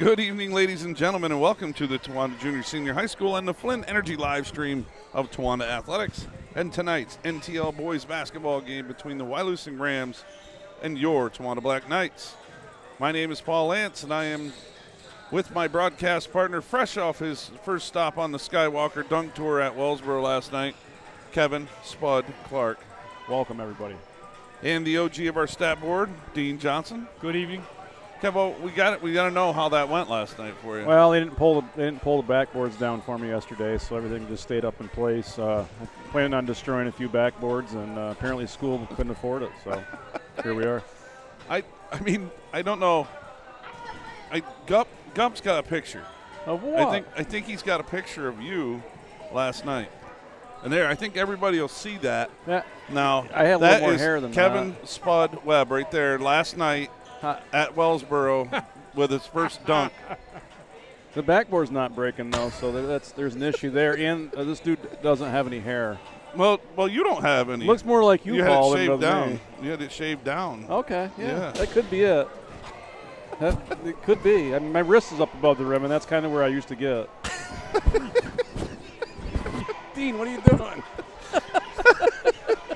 Good evening, ladies and gentlemen, and welcome to the Towanda Junior Senior High School and the Flynn Energy live stream of Towanda Athletics and tonight's NTL boys basketball game between the Wyalusing Rams and your Towanda Black Knights. My name is Paul Lance, and I am with my broadcast partner, fresh off his first stop on the Skywalker Dunk Tour at Wellsboro last night, Kevin Spud Clark. Welcome, everybody. And the OG of our stat board, Dean Johnson. Good evening. Kevo, we got to know how that went last night for you. Well, they didn't pull the backboards down for me yesterday, so everything just stayed up in place. I planned on destroying a few backboards, and apparently school couldn't afford it, so here we are. I mean, I don't know. Gump's got a picture. Of what? I think he's got a picture of you last night. And there, I think everybody will see that. Now, I have a little more hair than Kevin Spud Webb right there last night at Wellsboro with his first dunk. The backboard's not breaking, though, so there's an issue there. And this dude doesn't have any hair. Well, you don't have any. Looks more like you, Paul, had it than shaved down. me. You had it shaved down. Okay, yeah. That could be it. It could be. I mean, my wrist is up above the rim, and that's kind of where I used to get. Dean, what are you doing?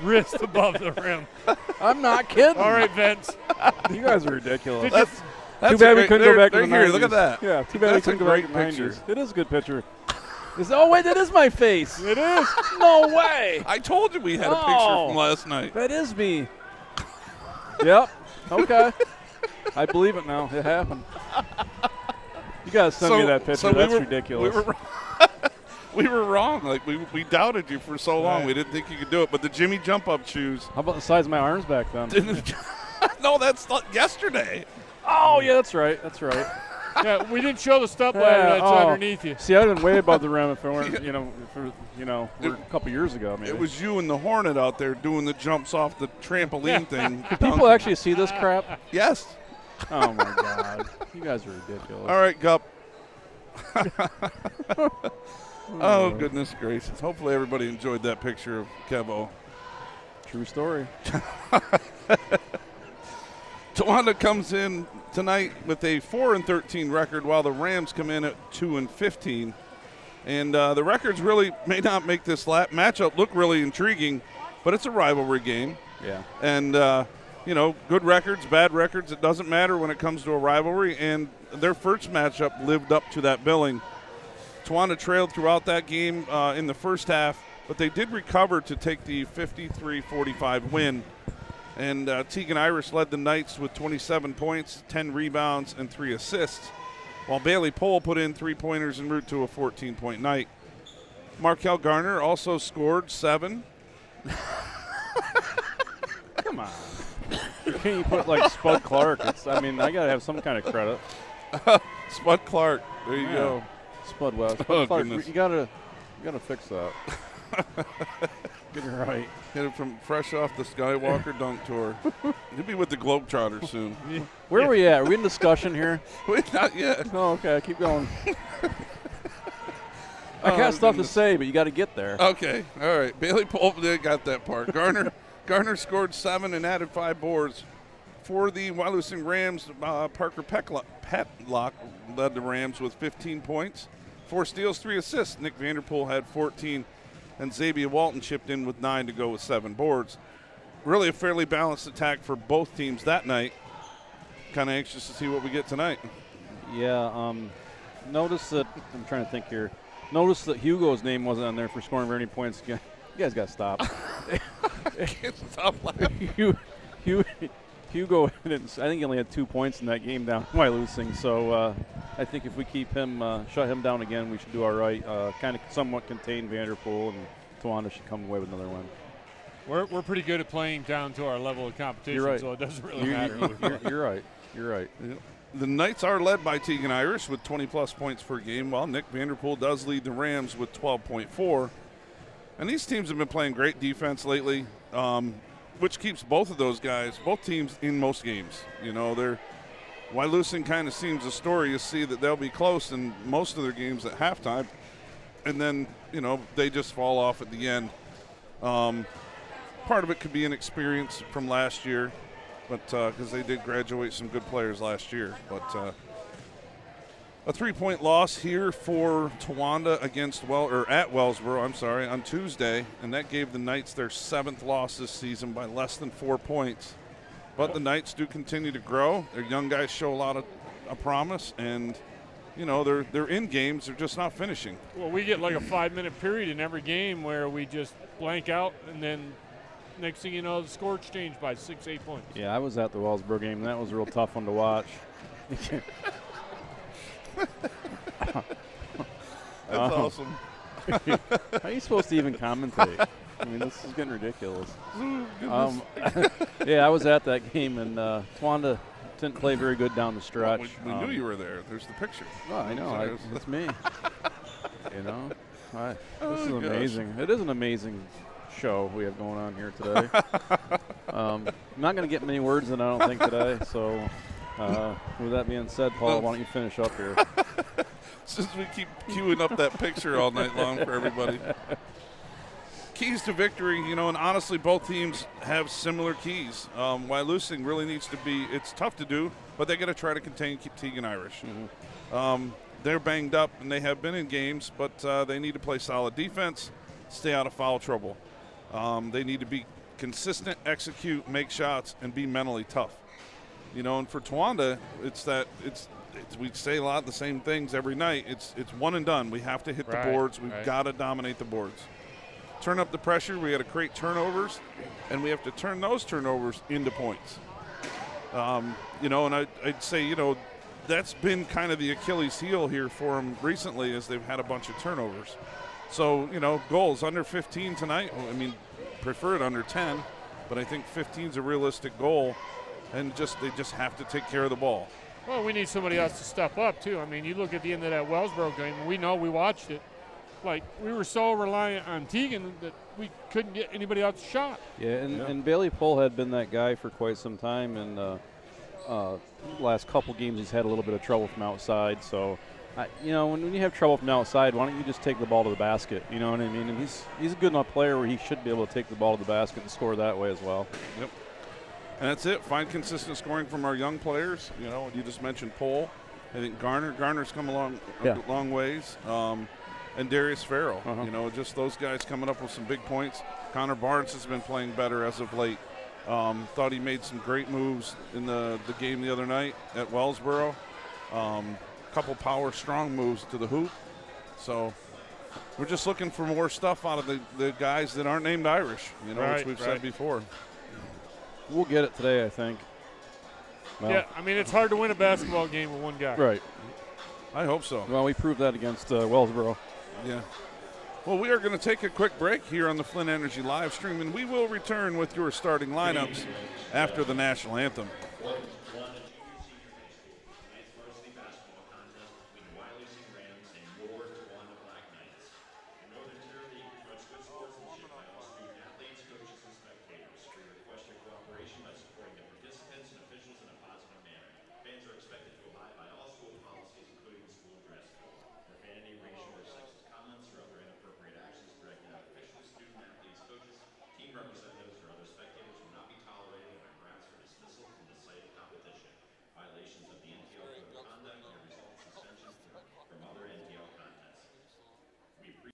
Wrist above the rim. I'm not kidding. All right, Vince. You guys are ridiculous. That's too bad we couldn't go back to the 90s. Look at that. Yeah, too bad we couldn't go back to the 90s. Picture. It is a good picture. Oh, wait, that is my face. It is. No way. I told you we had a picture from last night. That is me. Yep. Okay. I believe it now. It happened. You got to send me that picture. That's ridiculous. We were wrong. Like we doubted you for so long. We didn't think you could do it. But the Jimmy jump up shoes. How about the size of my arms back then? No, that's not yesterday. Oh yeah, that's right. That's right. Yeah, we didn't show the step ladder that's underneath you. See, I'd been way above the rim if it weren't, we're a couple years ago. Maybe. It was you and the Hornet out there doing the jumps off the trampoline thing. Do people actually see this crap? Yes. Oh my God, you guys are ridiculous. All right, Gup. Oh, goodness gracious. Hopefully everybody enjoyed that picture of Kevo. True story. Towanda comes in tonight with a 4-13 record, while the Rams come in at 2-15. And the records really may not make this matchup look really intriguing, but it's a rivalry game. Yeah. And, good records, bad records, it doesn't matter when it comes to a rivalry. And their first matchup lived up to that billing. Towanda trailed throughout that game in the first half, but they did recover to take the 53-45 win. And Tegan Irish led the Knights with 27 points, 10 rebounds, and 3 assists, while Bailey Pohl put in 3-pointers en route to a 14-point night. Markel Garner also scored 7. Come on. Can't you put like Spud Clark? I got to have some kind of credit. Spud Clark, there you go. Spud Webb. Oh, Clark, goodness. you gotta fix that. Get it right. Hit it from fresh off the Skywalker Dunk Tour. He'll be with the Globetrotters soon. Where are we at? Are we in discussion here? Wait, not yet. Oh, okay. Keep going. I got stuff to say, but you got to get there. Okay. All right. Bailey Pohl got that part. Garner scored 7 and added 5 boards. For the Wyalusing Rams, Parker Petlock led the Rams with 15 points, 4 steals, 3 assists. Nick Vanderpool had 14, and Xavier Walton chipped in with 9 to go with 7 boards. Really a fairly balanced attack for both teams that night. Kind of anxious to see what we get tonight. Yeah, notice that, I'm trying to think here, notice that Hugo's name wasn't on there for scoring very many points. You guys got to stop. Can't stop laughing. Hugo, I think he only had 2 points in that game down Wyalusing. So I think if we keep him, shut him down again, we should do all right. Kind of somewhat contain Vanderpool, and Towanda should come away with another win. We're pretty good at playing down to our level of competition, right. so it doesn't really matter. You're right. You're right. The Knights are led by Tegan Irish with 20-plus points per game, while Nick Vanderpool does lead the Rams with 12.4. And these teams have been playing great defense lately, which keeps both of those guys, both teams, in most games. Wyalusing kind of seems a story. You see that they'll be close in most of their games at halftime, and then, they just fall off at the end. Part of it could be an experience from last year, but because they did graduate some good players last year. But A 3-point loss here for Towanda at Wellsboro, on Tuesday, and that gave the Knights their 7th loss this season by less than 4 points. But the Knights do continue to grow. Their young guys show a lot of promise, and they're in games. They're just not finishing. Well, we get like a 5-minute period in every game where we just blank out, and then next thing you know, the score changed by 6-8 points. Yeah, I was at the Wellsboro game. That was a real tough one to watch. That's awesome. How are you supposed to even commentate? I mean, this is getting ridiculous. Yeah, I was at that game, and Towanda didn't play very good down the stretch. Well, we knew you were there. There's the picture. Oh, I know. It's me. This is gosh. amazing. It is an amazing show we have going on here today. I'm not going to get many words in, I don't think, today. So, with that being said, Paul, why don't you finish up here? Since we keep queuing up that picture all night long for everybody. Keys to victory, and honestly, both teams have similar keys. Wyalusing really needs to be, it's tough to do, but they got to try to contain Teagan Irish. Mm-hmm. They're banged up, and they have been in games, but they need to play solid defense, stay out of foul trouble. They need to be consistent, execute, make shots, and be mentally tough. And for Towanda, we say a lot of the same things every night. It's one and done. We have to hit the boards. We've got to dominate the boards. Turn up the pressure. We got to create turnovers, and we have to turn those turnovers into points. And I'd say, that's been kind of the Achilles heel here for them recently, as they've had a bunch of turnovers. So, goals under 15 tonight. I mean, prefer it under 10, but I think 15 is a realistic goal, and they just have to take care of the ball. Well, we need somebody else to step up, too. I mean, you look at the end of that Wellsboro game, we know we watched it. Like, we were so reliant on Teagan that we couldn't get anybody else shot. Yeah, and Bailey Pohl had been that guy for quite some time, and last couple games he's had a little bit of trouble from outside. So, when you have trouble from outside, why don't you just take the ball to the basket? You know what I mean? And he's a good enough player where he should be able to take the ball to the basket and score that way as well. Yep. And that's it. Find consistent scoring from our young players. You just mentioned Pohl. I think Garner's come along a long ways. And Darius Farrell. Just those guys coming up with some big points. Connor Barnes has been playing better as of late. Thought he made some great moves in the game the other night at Wellsboro. Couple power, strong moves to the hoop. So we're just looking for more stuff out of the guys that aren't named Irish, which we've said before. We'll get it today, I think. Well, yeah, I mean, it's hard to win a basketball game with one guy. Right. I hope so. Well, we proved that against Wellsboro. Yeah. Well, we are going to take a quick break here on the Flint Energy live stream, and we will return with your starting lineups after the national anthem. Varsity basketball contest between Wyalusing Rams and your Towanda Black Knights. The Northern Tier League promotes good sportsmanship by all student athletes, coaches, and spectators. We request your cooperation by supporting the participants and officials in a positive manner. Fans are expected to abide by all school policies, including the school dress code. Profanity, racial, or sexist comments or other inappropriate actions directed at officials, student athletes, coaches, team representatives, or other spectators will not be tolerated and are grounds for dismissal from the site of competition. Violations of the NTL Code of Conduct may result in suspension from other NTL contests. We appreciate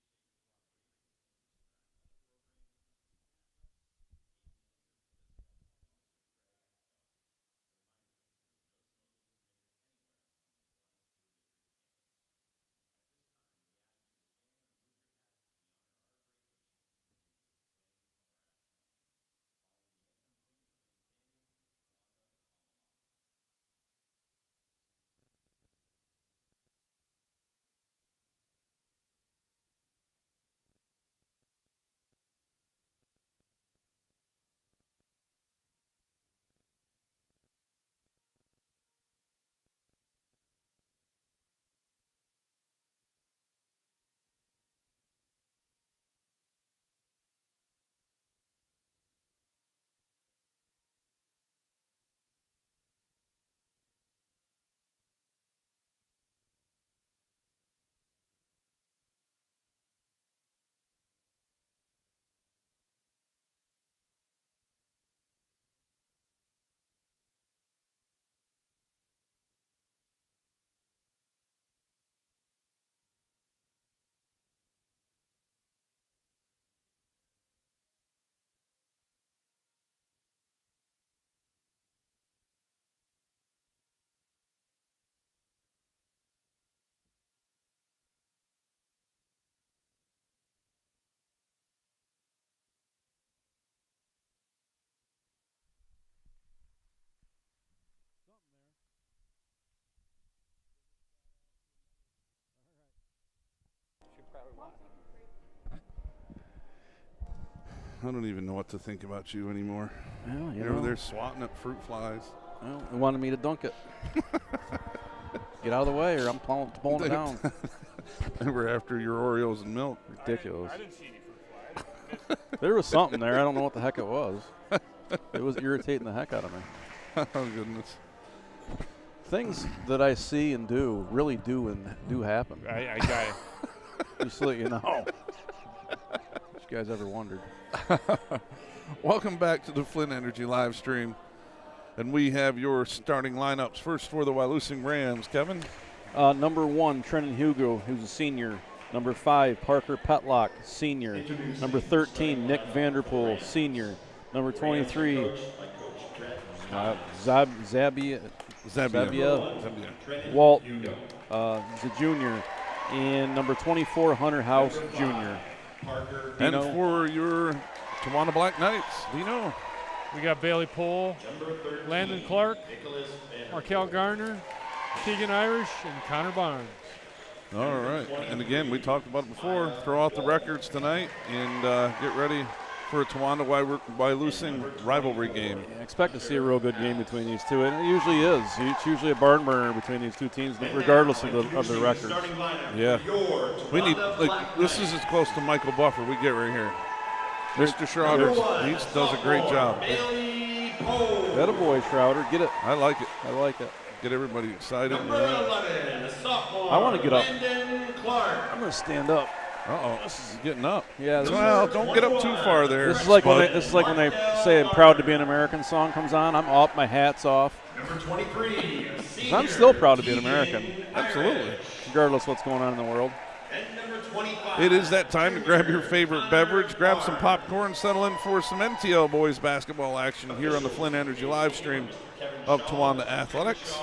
I don't even know what to think about you anymore. Well, You're over there swatting at fruit flies. Well, they wanted me to dunk it. Get out of the way, or I'm pulling it down. They were after your Oreos and milk. Ridiculous. I didn't see any fruit flies. There was something there. I don't know what the heck it was. It was irritating the heck out of me. Oh, goodness. Things that I see and do really do happen. I got it. Just to let you know. If you guys ever wondered. Welcome back to the Flint Energy live stream. And we have your starting lineups. First for the Wyalusing Rams, Kevin. Number 1, Trenton Hugo, who's a senior. Number 5, Parker Petlock, senior. Number 13, Nick Vanderpool, senior. Number 23, Zabia Walton, he's a junior. And number 24, Hunter House, junior. And for your Tawana Black Knights, Dino. We got Bailey Pohl, Landon Clark, Markel Garner, Keegan Irish, and Connor Barnes. All right. And again, we talked about it before. Throw out the records tonight and get ready for a Wyalusing rivalry game. I expect to see a real good game between these two, and it usually is. It's usually a barn burner between these two teams, regardless of the record. Yeah. We need, this is as close to Michael Buffer we get right here. Mr. Schroeder, he does a great job. That a boy, Schroeder. Get it. I like it. I like it. Get everybody excited. I want to get up. I'm going to stand up. Uh-oh, he's getting up. Yeah. Well, don't get up too far there. This is like when they say "I'm proud to be an American" song comes on. I'm up, my hat's off. Number 23, I'm still proud to be an American, Absolutely. regardless of what's going on in the world. and number 25. It is that time to grab your favorite beverage, grab some popcorn, settle in for some MTL boys basketball action here on the Flint Energy live stream of Tawana Athletics.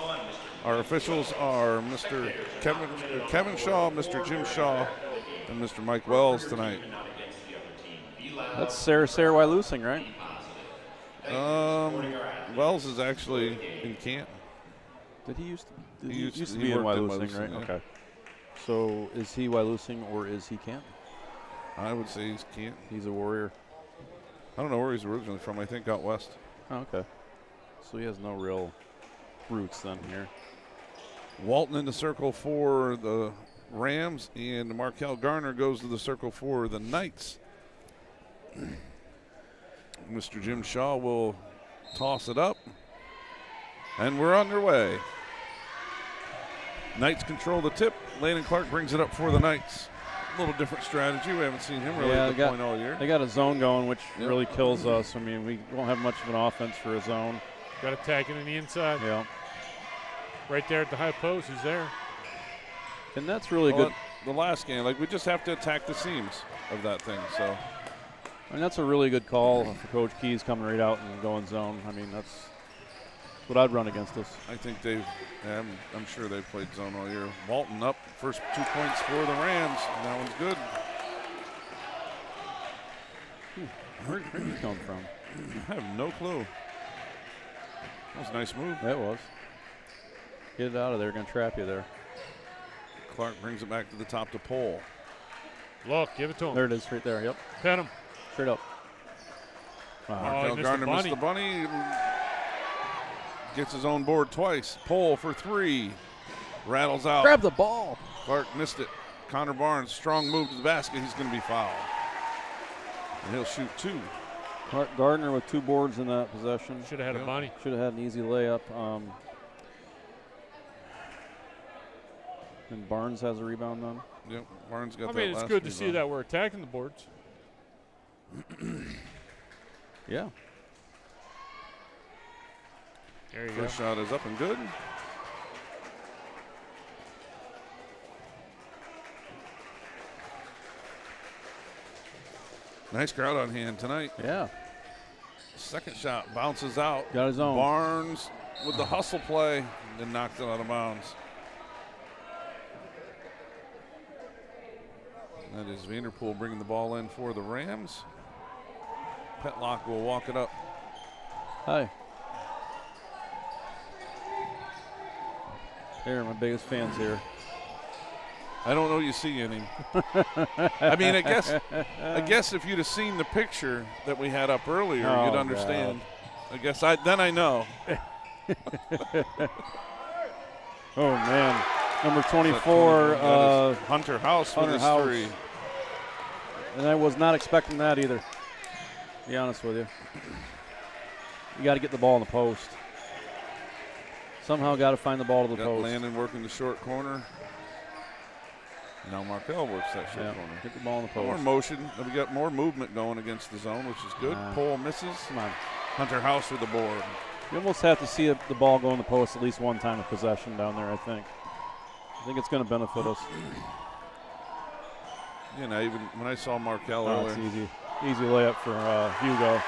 Our officials are Mr. Kevin Shaw, Mr. Jim Shaw, and Mr. Mike Wells tonight. That's Sarah Wyalusing, right? Wells is actually in Canton. Did he used to? He He used used to- to he be in worked in Wyalusing, Wyalusing, right? yeah. Okay. So is he Wyalusing or is he Canton? I would say he's Canton. He's a Warrior. I don't know where he's originally from. I think out west. Oh, okay. So he has no real roots then here. Walton in the circle for the Rams, and Markel Garner goes to the circle for the Knights. Mr. Jim Shaw will toss it up, and we're underway. Knights control the tip. Landon Clark brings it up for the Knights. A little different strategy. We haven't seen him really at the point all year. They got a zone going, which Yep. really kills us. I mean, we won't have much of an offense for a zone. Got attacking on the inside. Yeah. Right there at the high post, he's there. And that's really Well, good. The last game, we just have to attack the seams of that thing. So I mean, that's a really good call for Coach Keys coming right out and going zone. I mean, that's what I'd run against us. I think I'm sure they've played zone all year. Walton up, first 2 points for the Rams. That one's good. Where'd he come from? I have no clue. That was a nice move. That was. Get it out of there. Going to trap you there. Clark brings it back to the top to Pohl. Look, give it to him. There it is, right there. Yep. Pin him. Straight up. Wow. Markel missed Garner the missed the bunny. Gets his own board twice. Pohl for three. Rattles out. Grab the ball. Clark missed it. Connor Barnes, strong move to the basket. He's going to be fouled. And he'll shoot two. Gardner with 2 boards in that possession. Should have had Yep. a bunny. Should have had an easy layup. And Barnes has a rebound then. Yep, Barnes got I that mean, it's last good to see rebound. that we're attacking the boards. Yeah. There you First go. shot is up and good. Nice crowd on hand tonight. Yeah. Second shot bounces out. Got his own. Barnes with the hustle play and then knocked it out of bounds. That is Vanderpool bringing the ball in for the Rams. Petlock will walk it up. Hi. Here, my biggest fans here. I don't know you see any. I mean, I guess if you'd have seen the picture that we had up earlier, you'd understand. God. I guess then I know. Oh man, number 24, Hunter House with his House. 3. And I was not expecting that either. To be honest with you, you got to get the ball in the post. Somehow got to find the ball to the post. Landon working the short corner. Now Markel works that short corner. Get the ball in the post. More motion. We got more movement going against the zone, which is good. Pole misses. Come on. Hunter House with the board. You almost have to see the ball go in the post at least one time of possession down there, I think. I think it's going to benefit us. You know, even when I saw Markel it's earlier. easy layup for Hugo.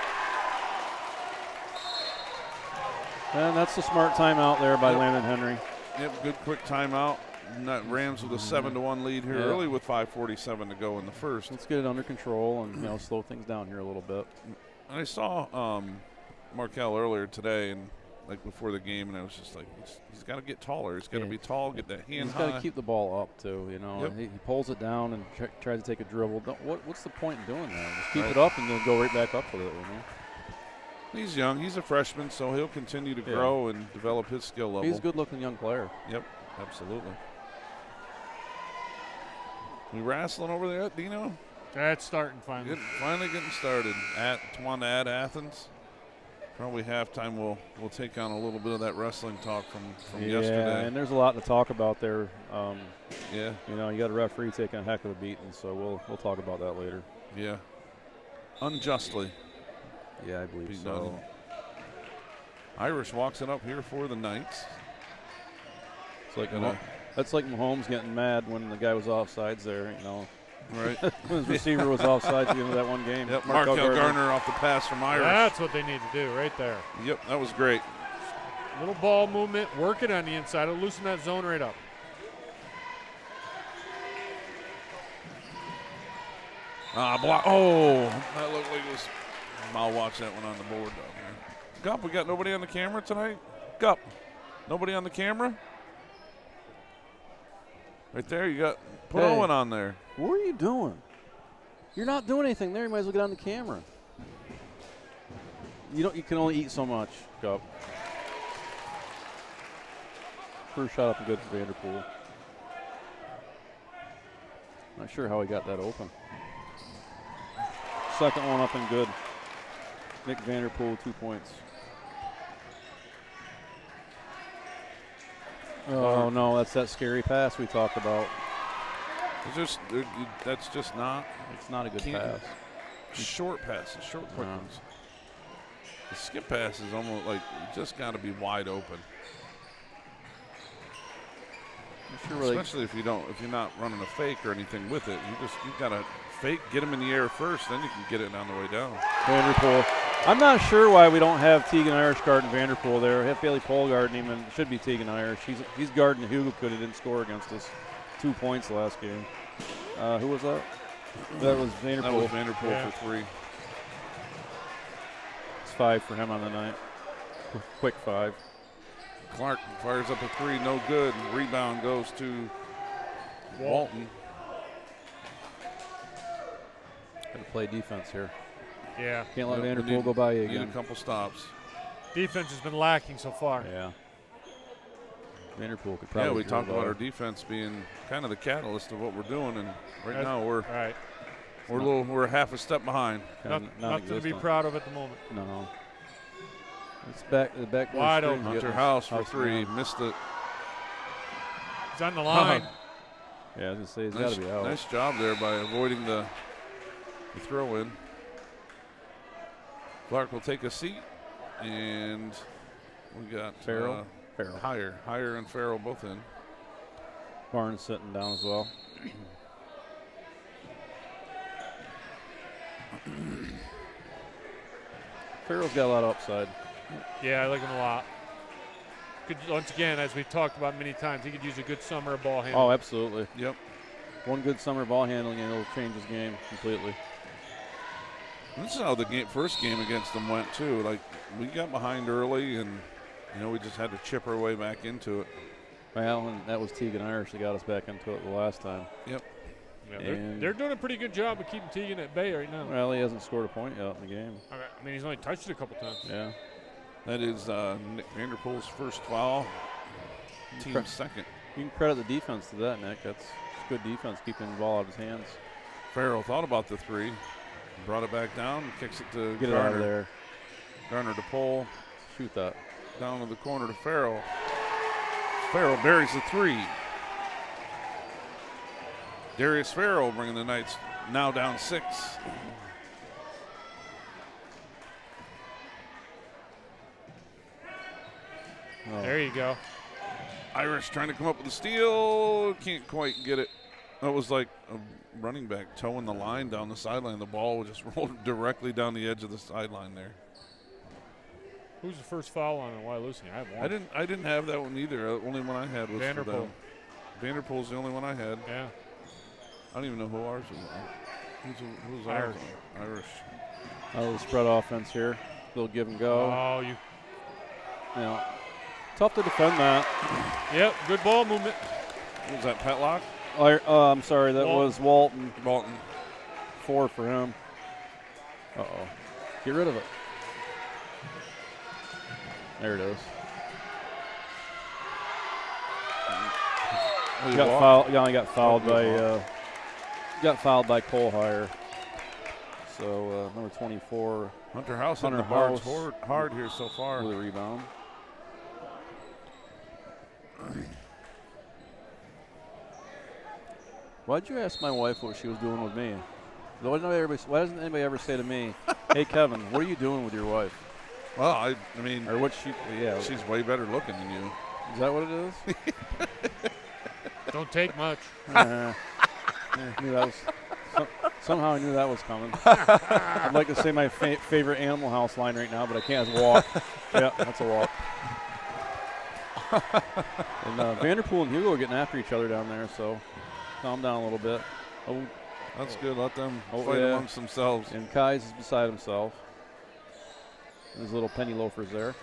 And that's the smart timeout there by Landon Henry. Yep, good quick timeout. Rams with a 7-1 lead here early with 5:47 to go in the first. Let's get it under control and slow things down here a little bit. And I saw Markel earlier today, and like before the game, and I was just like, he's got to get taller. He's got to be tall, get that hand high. He's got to keep the ball up too. Yep. He pulls it down and tries to take a dribble. What's the point in doing that? Just keep it up and then go right back up with it. He's young. He's a freshman, so he'll continue to grow and develop his skill level. He's a good-looking young player. Yep, absolutely. We wrestling over there, Dino? That's starting finally. Finally getting started. At Athens. Probably halftime we'll take on a little bit of that wrestling talk from yesterday. Yeah, and there's a lot to talk about there. You got a referee taking a heck of a beating, so we'll talk about that later. Yeah. Unjustly. Yeah, I believe so. Irish walks it up here for the Knights. It's like that's like Mahomes getting mad when the guy was offsides there, Right. His receiver was offside at the end of that one game. Yep, Markel Garner off the pass from Irish. That's what they need to do right there. Yep, that was great. Little ball movement, work it on the inside, it'll loosen that zone right up. Block. Oh, that looked like it was. I'll watch that one on the board down here. Gup, we got nobody on the camera tonight? Gup, nobody on the camera? Right there, you got put Owen on there. What are you doing? You're not doing anything there. You might as well get on the camera. You can only eat so much, Gup. First shot up and good for Vanderpool. Not sure how he got that open. Second one up and good. Nick Vanderpool, 2 points. Oh, no, that's that scary pass we talked about. That's just not. It's not a good pass. Short passes, short quick ones. The skip pass is almost like you just got to be wide open. Especially if you're not running a fake or anything with it. You got to fake, get him in the air first, then you can get it on the way down. Vanderpool. I'm not sure why we don't have Tegan Irish guarding Vanderpool there. We have Bailey Pohl guarding him, and it should be Tegan Irish. He's guarding Hugo because he didn't score against us. 2 points last game. Who was that? That was Vanderpool. That was Vanderpool for 3. It's 5 for him on the night. Quick 5. Clark fires up a 3, no good. Rebound goes to Walton. Got to play defense here. Yeah. Can't let Vanderpool go by you again. Need a couple stops. Defense has been lacking so far. Yeah. Vanderpool could probably. Yeah, we talked about our defense being kind of the catalyst of what we're doing, and now we're half a step behind. Nothing to be proud of at the moment. No. It's back wide open. Hunter House for 3, missed it. He's on the line. Yeah, I was gonna say he's got to be out. Nice job there by avoiding the throw in. Clark will take a seat, and we got Farrell. Higher and Farrell both in. Barnes sitting down as well. Farrell's got a lot of upside. Yeah, I like him a lot. Once again, as we've talked about many times, he could use a good summer of ball handling. Oh, absolutely. Yep. One good summer ball handling, and it'll change his game completely. This is how the first game against them went, too. Like, we got behind early, and, we just had to chip our way back into it. Well, and that was Tegan Irish that got us back into it the last time. Yep. Yeah, And- they're doing a pretty good job of keeping Teagan at bay right now. Well, he hasn't scored a point yet in the game. I mean, he's only touched it a couple times. Yeah. That is Nick Vanderpool's first foul. Team's second. You can credit the defense to that, Nick. That's good defense, keeping the ball out of his hands. Farrell thought about the three, brought it back down, kicks it to Get Garner. it out of there. Garner to pull, Shoot that. down to the corner to Farrell. Farrell buries the three. Darius Farrell bringing the Knights now down 6. Oh. There you go. Irish trying to come up with a steal, can't quite get it. That was like a running back towing the line down the sideline. The ball just rolled directly down the edge of the sideline there. Who's the first foul on Wyalusing? I have one. I didn't have that one either. The only one I had was for Vanderpool. them. Vanderpool's the only one I had. Yeah. I don't even know who ours was. Who's ours? Irish. Oh, the spread offense here. They'll give and go. Oh, you. Yeah. Tough to defend that. Yep, good ball movement. Was that Petlock? I'm sorry, that was Walton. Walton. 4 for him. Uh-oh. Get rid of it. There it is. Oh, Got fouled. Yeah, he got fouled by Colehire. So number 24 Hunter House hitting Hunter the bars House hard here so far. with a rebound. Why'd you ask my wife what she was doing with me? Why doesn't anybody ever say to me, "Hey Kevin, what are you doing with your wife?" Well, I mean, Or what she? Yeah. she's way better looking than you. Is that what it is? Don't take much. I knew that was, somehow I knew that was coming. I'd like to say my favorite Animal House line right now, but I can't. It's walk. Yeah, that's a walk. And Vanderpool and Hugo are getting after each other down there, so calm down a little bit. Oh, That's good. Let them Oh, fight yeah. amongst themselves. and Kai's is beside himself. His little penny loafers there.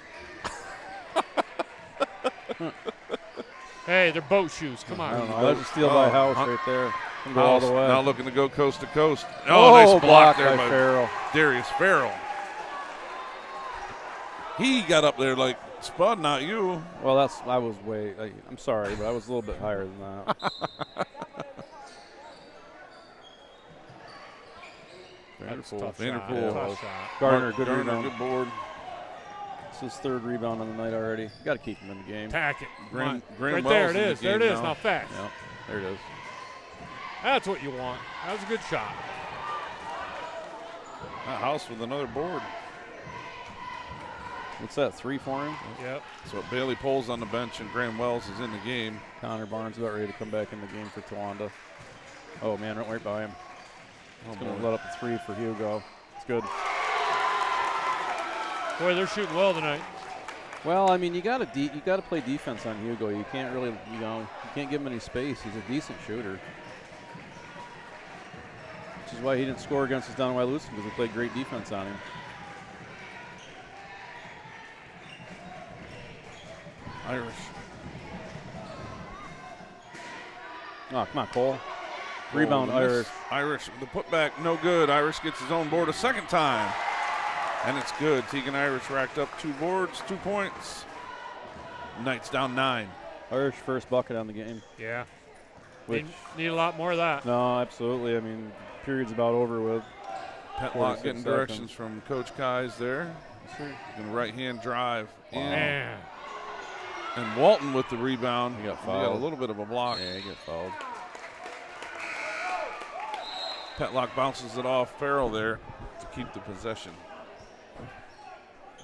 Hey, they're boat shoes. Come I on. don't know. That's a steal by House right there. Can go all the way. Now looking to go coast to coast. Oh, nice block there by by Farrell. Darius Farrell. He got up there like, Spud, not you. Well, I was way. I'm sorry, but I was a little bit higher than that. That's a Vanderpool. tough shot. Vanderpool. Tough shot. Gardner, good Garner, rebound. good board. It's his 3rd rebound on the night already. Got to keep him in the game. Tack it. Come on. Graham Right Wells there it in the is. There it game is. Now fast. Yep, there it is. That's what you want. That was a good shot. That House with another board. What's that, 3 for him? Yep. So Bailey Poles on the bench and Graham Wells is in the game. Connor Barnes about ready to come back in the game for Towanda. Oh, man, right by him. Oh, Going to boy. let up the 3 for Hugo. It's good. Boy, they're shooting well tonight. Well, I mean, you got to play defense on Hugo. You can't really, you can't give him any space. He's a decent shooter. Which is why he didn't score against us down in Wyalusing, because we played great defense on him. Irish. Oh, come on, Cole. Rebound, Oh, miss. Irish. Irish, the putback, no good. Irish gets his own board a second time. And it's good. Tegan Irish racked up 2 boards, 2 points. Knights down 9. Irish first bucket on the game. Yeah. Which, Need a lot more of that. no, absolutely. I mean, period's about over with. Petlock 46 getting seconds. directions from Coach Kai's there. Going to right-hand drive in. Man. And Walton with the rebound. He got He got fouled. a little bit of a block. Yeah, he got fouled. Petlock bounces it off Farrell there to keep the possession.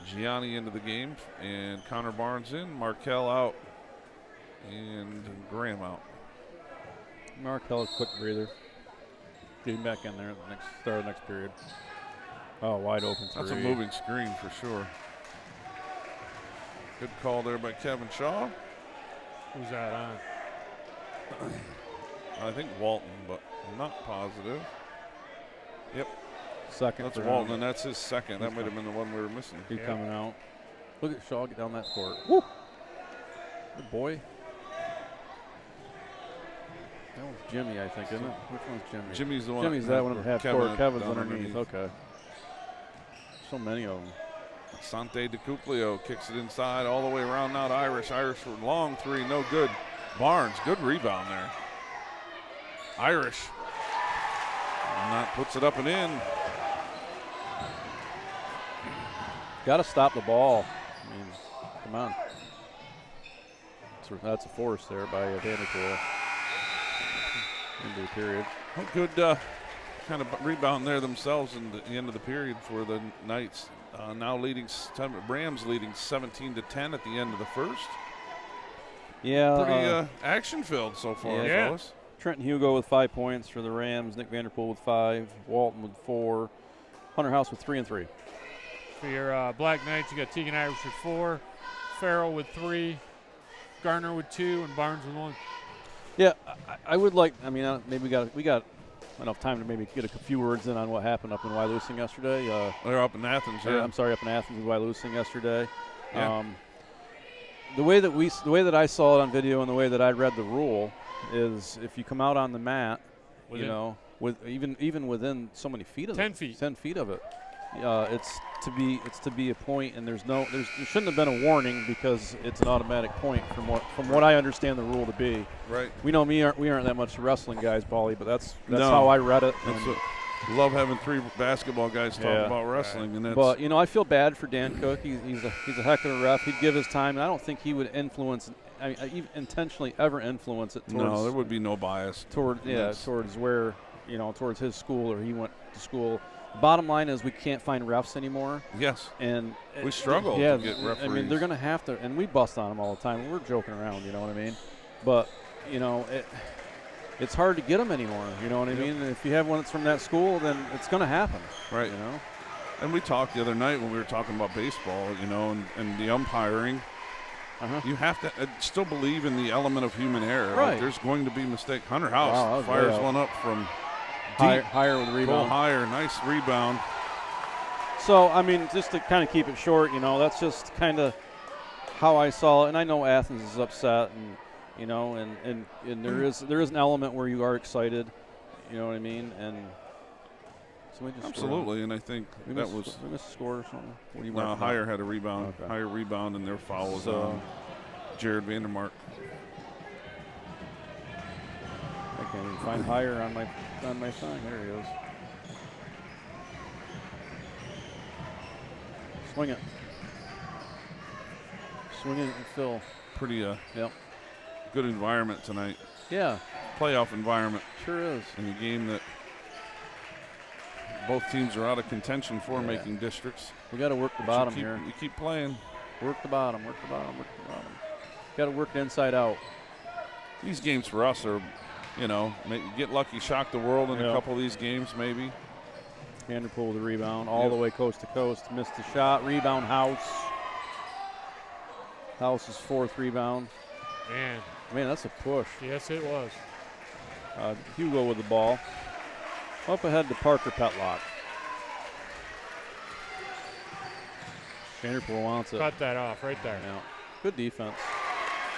Gianni into the game, and Connor Barnes in, Markel out, and Graham out. Markel, a quick breather. Get him back in there at the start of the next period. Oh, wide open 3. That's a moving screen for sure. Good call there by Kevin Shaw. Who's that on? I think Walton, but I'm not positive. Yep, Second that's for Walton, him. and that's his second. That might have been the one we were missing. He's Yeah. coming out. Look at Shaw get down that court. Woo! Good boy. Jimmy, I think, isn't it? Which one's Jimmy? Jimmy's the one. Jimmy's that one half court. Kevin's down underneath. Okay. So many of them. Sante DeCuplio kicks it inside all the way around now to Irish. Irish for a long three, no good. Barnes, good rebound there. Irish. And that puts it up and in. Got to stop the ball. I mean, come on. That's a force there by Vanderpool. Into the period. Oh, good kind of rebound there themselves in the end of the period for the Knights. Now leading, Rams leading 17-10 at the end of the first. Yeah. Pretty action-filled so far, fellas. Trenton Hugo with 5 points for the Rams. Nick Vanderpool with 5. Walton with 4. Hunter House with 3 and 3. For your Black Knights, you got Tegan Irish with 4, Farrell with 3, Garner with 2, and Barnes with 1. Yeah, I would like. I mean, maybe we got enough time to maybe get a few words in on what happened up in Wyalusing yesterday. They're up in Athens. Yeah. I'm sorry, up in Athens with Wyalusing yesterday. Yeah. The way that I saw it on video and the way that I read the rule is if you come out on the mat, with even within so many feet of 10 it, feet. 10 feet of it, it's to be a point, and there shouldn't have been a warning because it's an automatic point from what I understand the rule to be. Right. We know we aren't that much wrestling guys, Paulie, but that's how I read it. Love having 3 basketball guys talk about wrestling, and that's. But I feel bad for Dan Cook. He's a heck of a ref. He'd give his time, and I don't think he would intentionally ever influence it. Towards, no, there would be no bias. Towards where towards his school or he went to school. Bottom line is we can't find refs anymore. Yes. And we struggle to get referees. I mean, they're going to have to, and we bust on them all the time. We're joking around, you know what I mean? But, it's hard to get them anymore, you know what I mean? And if you have one that's from that school, then it's going to happen. Right. And we talked the other night when we were talking about baseball, and the umpiring. You have to still believe in the element of human error. Right. Like, there's going to be mistake. Hunter House fires one up from higher with the rebound. Go higher, nice rebound. So, I mean, just to kind of keep it short, that's just kind of how I saw it. And I know Athens is upset, and and there is an element where you are excited, you know what I mean? And so we just absolutely, and I think we missed a score or something. What do you want? Higher had a rebound, higher rebound, and their foul was on Jared Vandermark. I can't even find higher on my thing. There he is. Swing it. Swing it and fill. Pretty good environment tonight. Yeah. Playoff environment. Sure is. In a game that both teams are out of contention for making districts. We got to work the bottom here. You keep playing. Work the bottom. Got to work the inside out. These games for us are, get lucky, shock the world in a couple of these games maybe. Vanderpool with the rebound all the way coast to coast. Missed the shot. Rebound House. House's 4th rebound. Man, that's a push. Yes, it was. Hugo with the ball. Up ahead to Parker Petlock. Vanderpool wants it. Cut that off right there. Yeah. Good defense.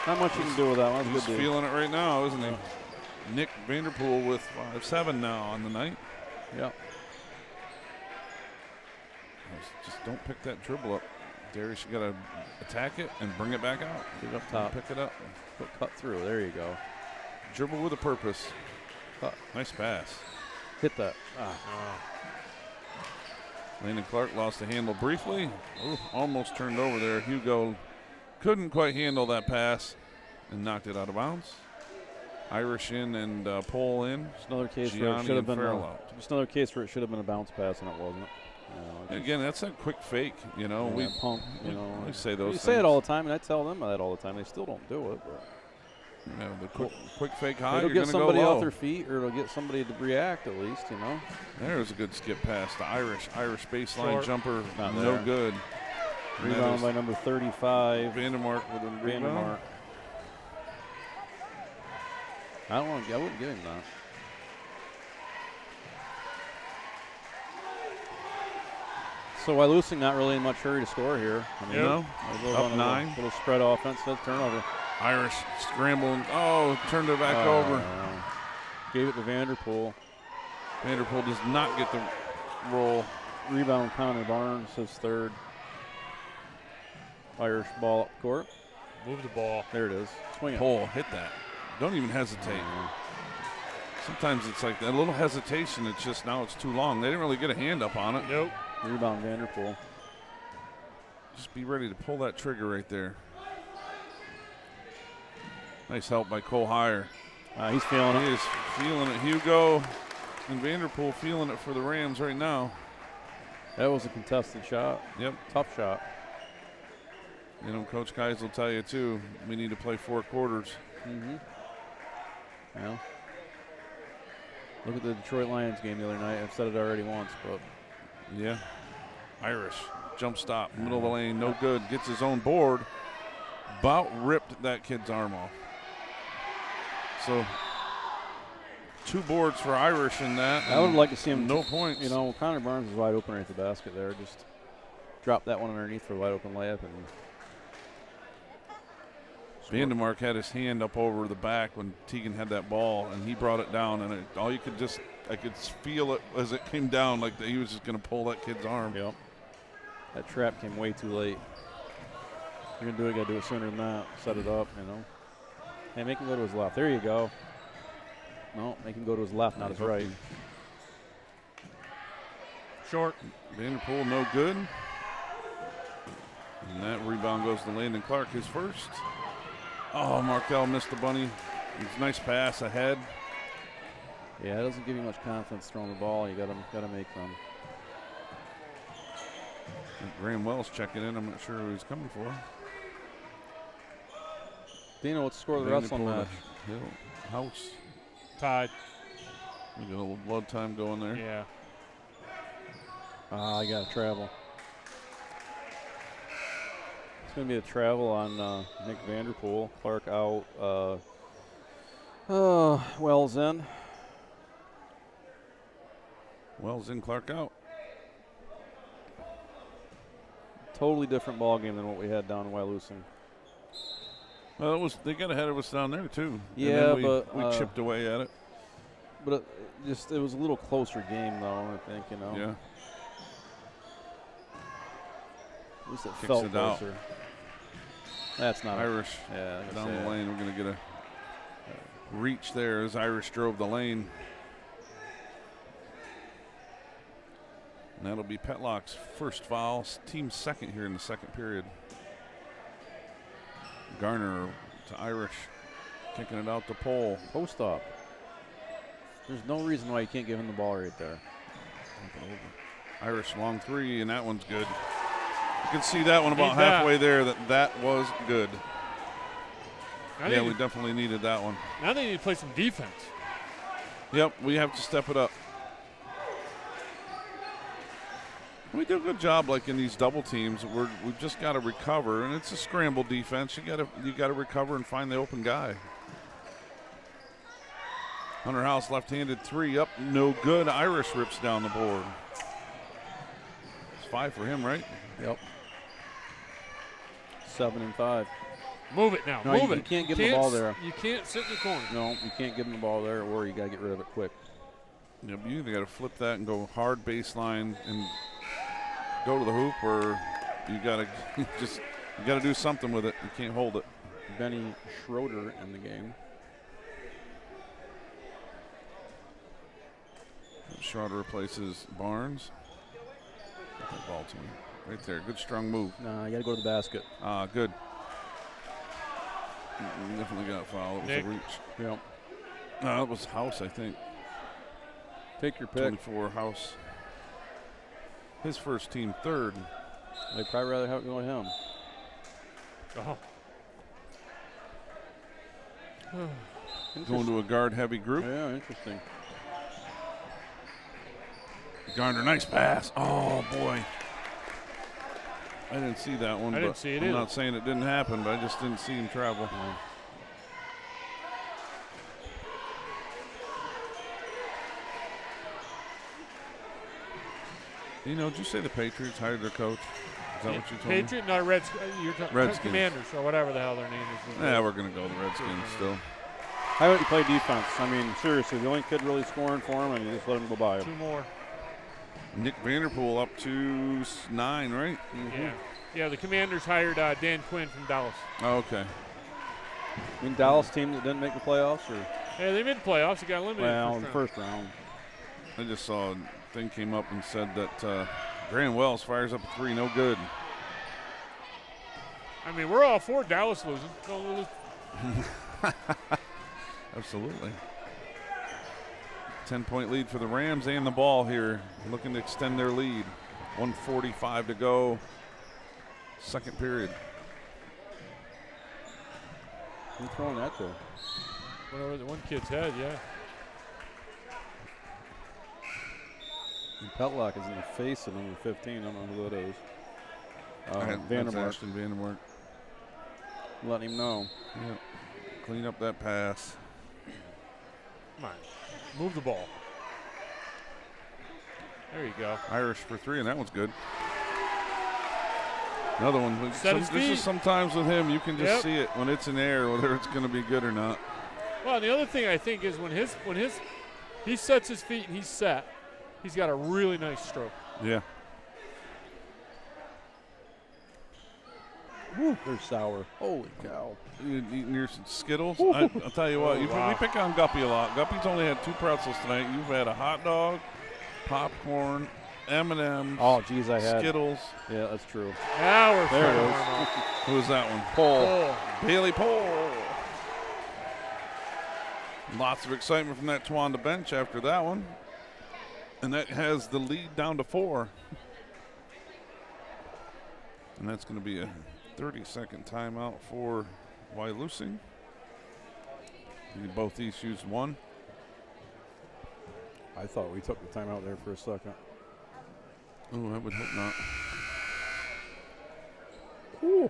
Not much you can do with that one. He's feeling it right now, isn't he? Nick Vanderpool with 5-7 now on the night. Yeah. Just don't pick that dribble up. Darius, you got to attack it and bring it back out. Get it up top. Pick it up. Cut through. There you go. Dribble with a purpose. Cut. Nice pass. Hit that. Landon Clark lost the handle briefly. Ooh, almost turned over there. Hugo couldn't quite handle that pass and knocked it out of bounds. Irish in and Pole in. Just another case where it should have been a bounce pass and it wasn't. Again, that's a quick fake. We pump. We say those. You say it all the time, and I tell them that all the time. They still don't do it. But the quick fake high. It'll get somebody off their feet, or it'll get somebody to react at least. There's a good skip pass. The Irish baseline Short. jumper, no good. Rebound by number 35. Vandermark with a rebound. I wouldn't give him that. So Wyalusing not really in much hurry to score here. Up 9. Little spread offense, turnover. Irish scrambling. Oh, turned it back over. Gave it to Vanderpool. Vanderpool does not get the roll. Rebound Connor Barnes, his third. Irish ball up court. Move the ball. There it is. Swing it. Pull, hit that. Don't even hesitate. Sometimes it's like that little hesitation. It's just now it's too long. They didn't really get a hand up on it. Nope. Rebound Vanderpool. Just be ready to pull that trigger right there. Nice help by Cole Heyer. He's feeling He it. is feeling it. Hugo and Vanderpool feeling it for the Rams right now. That was a contested shot. Yep. Tough shot. You know, Coach Kais will tell you, too, we need to play 4 quarters. Mm-hmm. Yeah. Look at the Detroit Lions game the other night. I've said it already once, but. Yeah. Irish, jump stop, middle of the lane, no good. Gets his own board. About ripped that kid's arm off. So, 2 boards for Irish in that. I would like to see him. No points. You know, Connor Barnes is wide open right at the basket there. Just drop that one underneath for a wide open layup. And Vandemark had his hand up over the back when Teagan had that ball, and he brought it down, and I could feel it as it came down, like that he was just going to pull that kid's arm. Yep. That trap came way too late. You're going to do it, got to do it sooner than that. Set it up, you know. Hey, make him go to his left. There you go. No, make him go to his left, not his right. Short. Vanderpool, no good. And that rebound goes to Landon Clark, his first. Oh, Markel missed the bunny. It's a nice pass ahead. Yeah, it doesn't give you much confidence throwing the ball. You got to make them. And Graham Wells checking in. I'm not sure who he's coming for. Dino, what's the score of the wrestling Vanderpool match? to Hill. House. Tied. We got a little blood time going there. Yeah. I got to travel. It's going to be a travel on Nick Vanderpool. Clark out. Wells in. Wells in, Clark out. Totally different ball game than what we had down in Wyalusing. Well, they got ahead of us down there too. Yeah, and then but we chipped away at it. But it was a little closer game, though. I think, you know. Yeah. At least it Kicks felt it out. closer. That's not Irish Yeah, I down say the that. lane. We're going to get a reach there as Irish drove the lane. And that'll be Petlock's first foul, team second here in the second period. Garner to Irish, kicking it out to Pole. Post up. There's no reason why you can't give him the ball right there. Irish long 3, and that one's good. You can see that one about Need that. halfway there. That was good. Now Yeah, they we need- definitely needed that one. Now they need to play some defense. Yep, we have to step it up. We do a good job, like in these double teams. We've just got to recover, and it's a scramble defense. You got to recover and find the open guy. Hunter House left-handed 3 up, no good. Irish rips down the board. It's 5 for him, right? Yep. 7 and 5. Move it now. No, Move you it. can't give him the ball there. You can't sit in the corner. No, you can't give him the ball there, or you got to get rid of it quick. Yep, you either got to flip that and go hard baseline and go to the hoop, or you got to do something with it. You can't hold it. Benny Schroeder in the game. Schroeder replaces Barnes. Get that ball to me. Right there. Good strong move. Nah, you got to go to the basket. Good. Definitely got a foul. It was Nick. a reach. Yep. No, it was House, I think. Take your pick. 24 House. His first team third. I'd probably rather have it go to him. Oh. Going to a guard-heavy group. Yeah, interesting. Garner, nice pass. Oh, boy. I didn't see that one. I didn't but see it I'm either. not saying it didn't happen, but I just didn't see him travel. Yeah. You know, did you say the Patriots hired their coach? Is that what you told me? Patriot, not Redskins. You're talking Redskins. Commanders or whatever the hell their name is. Yeah, we're going to go the Redskins still. How about you play defense? I mean, seriously, the only kid really scoring for him, and you just let him go by him. 2 more. Nick Vanderpool up to 9, right? Yeah. Yeah, the Commanders hired Dan Quinn from Dallas. Oh, okay. I mean, Dallas team that didn't make the playoffs, or Hey, they made the playoffs. They got eliminated well, in in the the first round. I just saw a thing came up and said that Graham Wells fires up a 3, no good. I mean, we're all for Dallas losing. Don't lose. Absolutely. 10-point lead for the Rams and the ball here, looking to extend their lead. 1:45 to go, second period. Who's throwing that to? Went over the one kid's head, yeah. And Petlock is in the face of number 15. I don't know who that is. That's Vandermark. Ashton Vandermark. Letting him know. Yep. Clean up that pass. Come on. Move the ball. There you go. Irish for 3, and that one's good. Another one. Set his This feet. is sometimes with him, you can just Yep. see it when it's in air, whether it's going to be good or not. Well, the other thing I think is when he sets his feet and he's set, he's got a really nice stroke. Yeah. Woo, they're sour. Holy cow. You eating your Skittles? Ooh. I'll tell you what, Oh, wow. we pick on Guppy a lot. Guppy's only had 2 pretzels tonight. You've had a hot dog, popcorn, M&M's, Oh, geez, I had. Skittles. Yeah, that's true. Now we're There it throwing is. them out. Who was that one? Paul. Oh, Bailey Pohl. Lots of excitement from that Tawanda bench after that one. And that has the lead down to 4. And that's going to be a 30-second timeout for Wyalusing. Both these used 1. I thought we took the timeout there for a second. Oh, I would hope not. Ooh.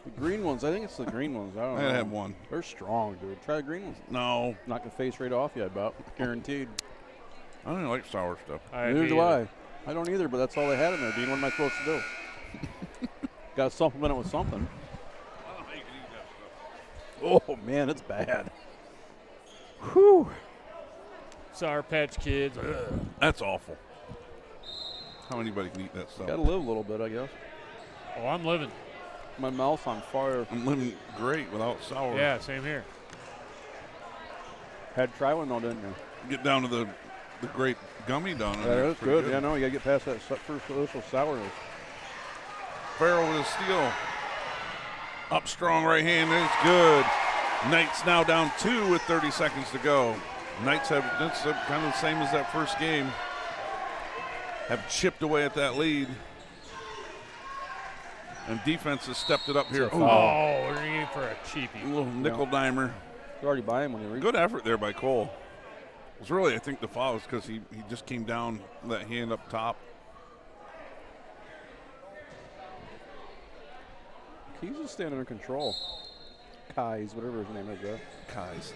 The green ones. I think it's the green ones. I don't I know. had 1. They're strong, dude. Try the green ones. No, Knock the face right off you, I bet. Guaranteed. I don't like sour stuff. Neither do I. I don't either, but that's all they had in there, Dean. What am I supposed to do? Got to supplement it with something. I don't know how you can eat that stuff. Oh, man, it's bad. Whew. Sour Patch Kids. Ugh. That's awful. How anybody can eat that stuff? Got to live a little bit, I guess. Oh, I'm living. My mouth's on fire. I'm living great without sour. Yeah, same here. Had to try one, though, didn't you? Get down to the great gummy down in Yeah, there. that's It's pretty good. Yeah, no, you got to get past that first initial sourness. Farrell with a steal. Up strong right hand. It's good. Knights now down 2 with 30 seconds to go. Knights have, that's kind of the same as that first game, have chipped away at that lead. And defense has stepped it up here. It's a Ooh, foul. Oh, we're going for a a cheapie. little nickel dimer. You're already buying when you reach. Good effort there by Cole. It was really, I think, the foul was because he just came down that hand up top. He's just staying under control. Kai's, whatever his name is, there. Kai's.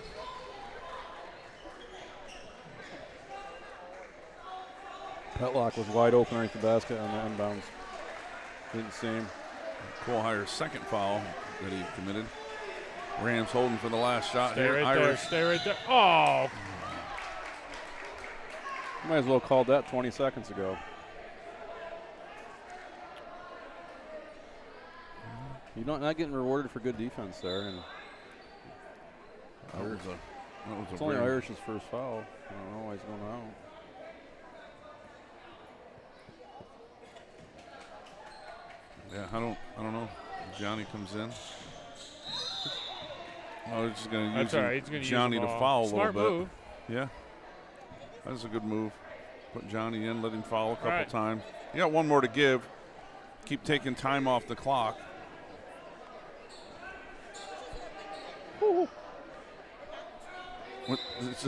Petlock was wide open right at the basket on the inbounds. Didn't see him. Cole Hires' second foul that he committed. Rams holding for the last shot Stay here. right there. Irish. Stay right there. Oh, Might as well called that 20 seconds ago. You're not getting rewarded for good defense there. And That was it's a only very- Irish's first foul. I don't know why he's going out. Yeah, I don't know. Johnny comes in. Oh, he's just going to that's use all right. He's going to Johnny use to the ball. foul a Smart little bit. move. Yeah, that's a good move. Put Johnny in, let him foul a couple right. times. You got 1 more to give. Keep taking time off the clock. What, it's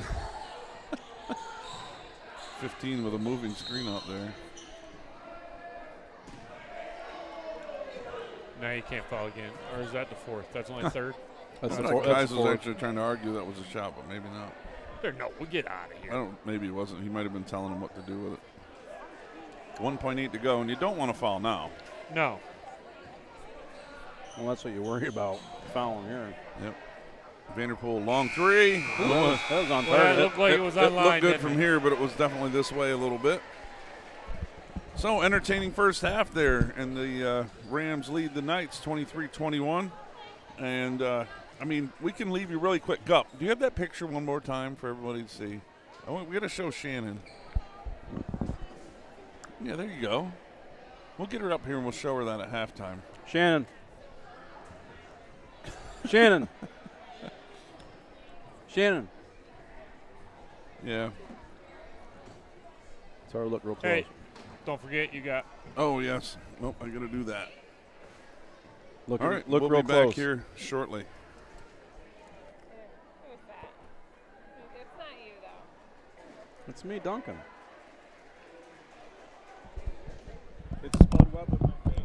15 with a moving screen out there. Now you can't foul again. Or is that the 4th? That's only 3rd? That's I the thought four- Kais that's the was fourth. actually trying to argue that was a shot, but maybe not. No, we'll get out of I here. don't. Maybe it wasn't. He might have been telling him what to do with it. 1.8 to go, and you don't want to foul now. No. Well, that's what you worry about, fouling here. Yep. Vanderpool, long three. That was on Well, target. it looked like it was It on line. looked good didn't from it? here, but it was definitely this way a little bit. So entertaining first half there, and the Rams lead the Knights 23-21. And, I mean, we can leave you really quick. Gup, do you have that picture one more time for everybody to see? We got to show Shannon. Yeah, there you go. We'll get her up here and we'll show her that at halftime. Shannon. Shannon. Shannon. Yeah. Sorry, look real close. Hey, don't forget you got. Oh, yes. Nope, I got to do that. Look, All right, look we'll real be close. back here shortly. Who's that? It's not you, though. It's me, Duncan. It's Spud Webb with my face.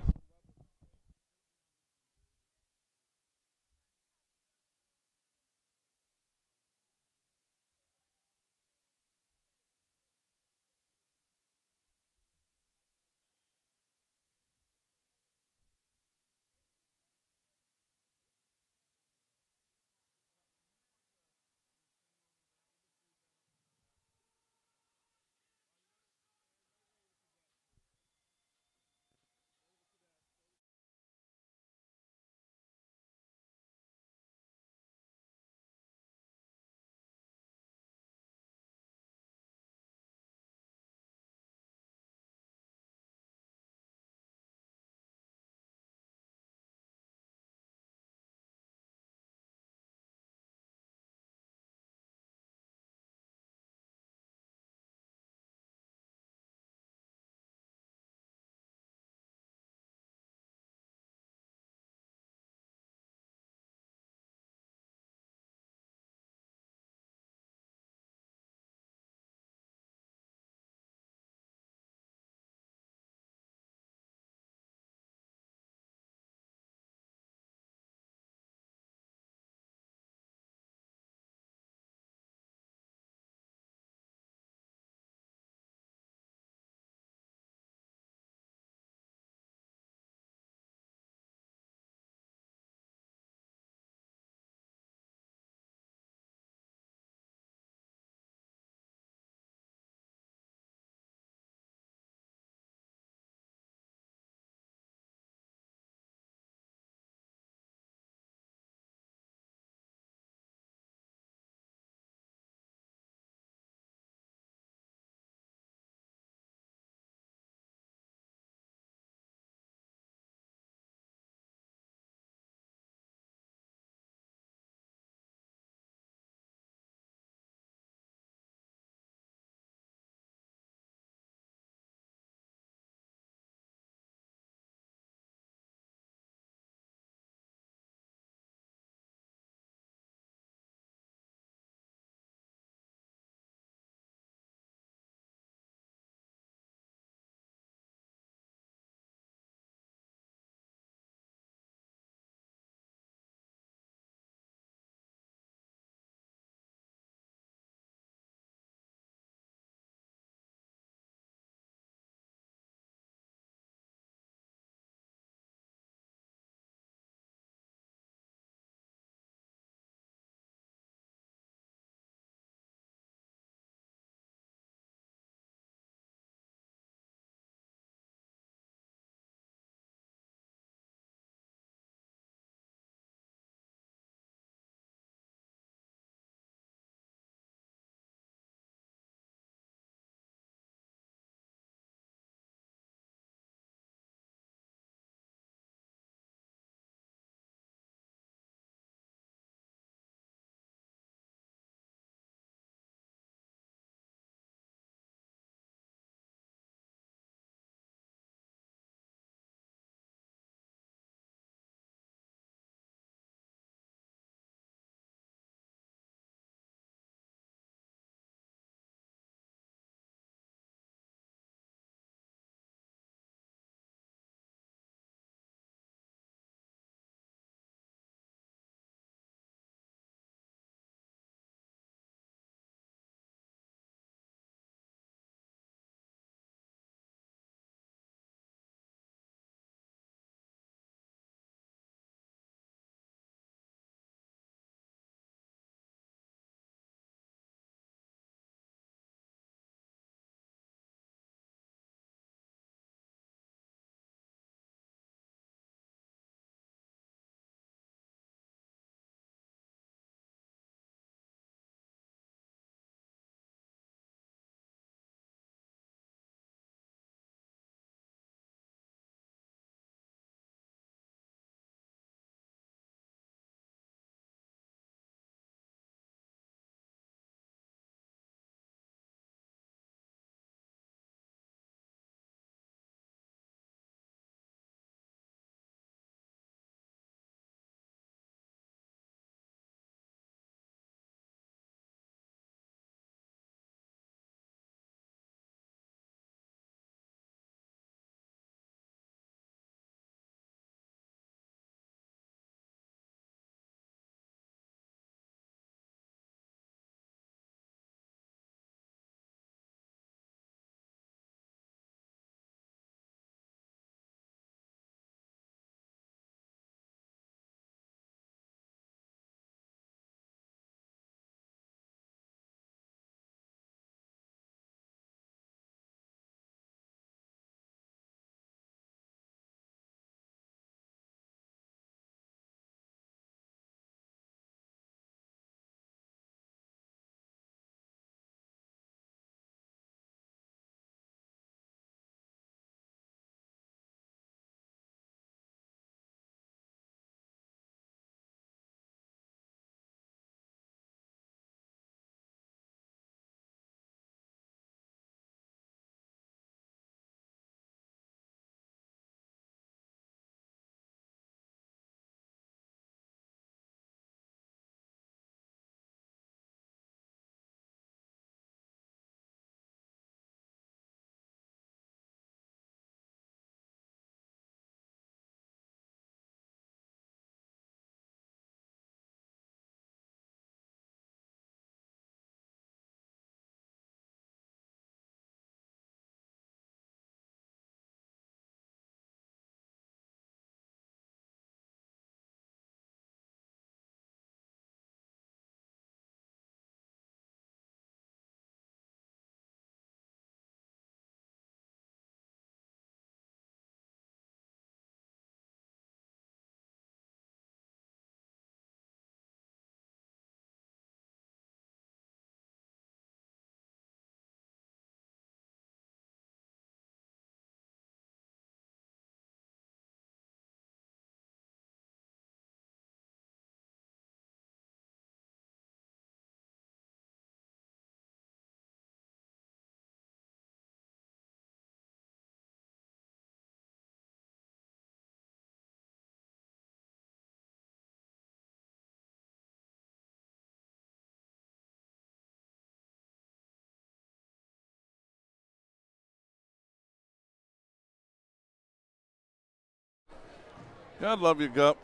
God love you, Gup.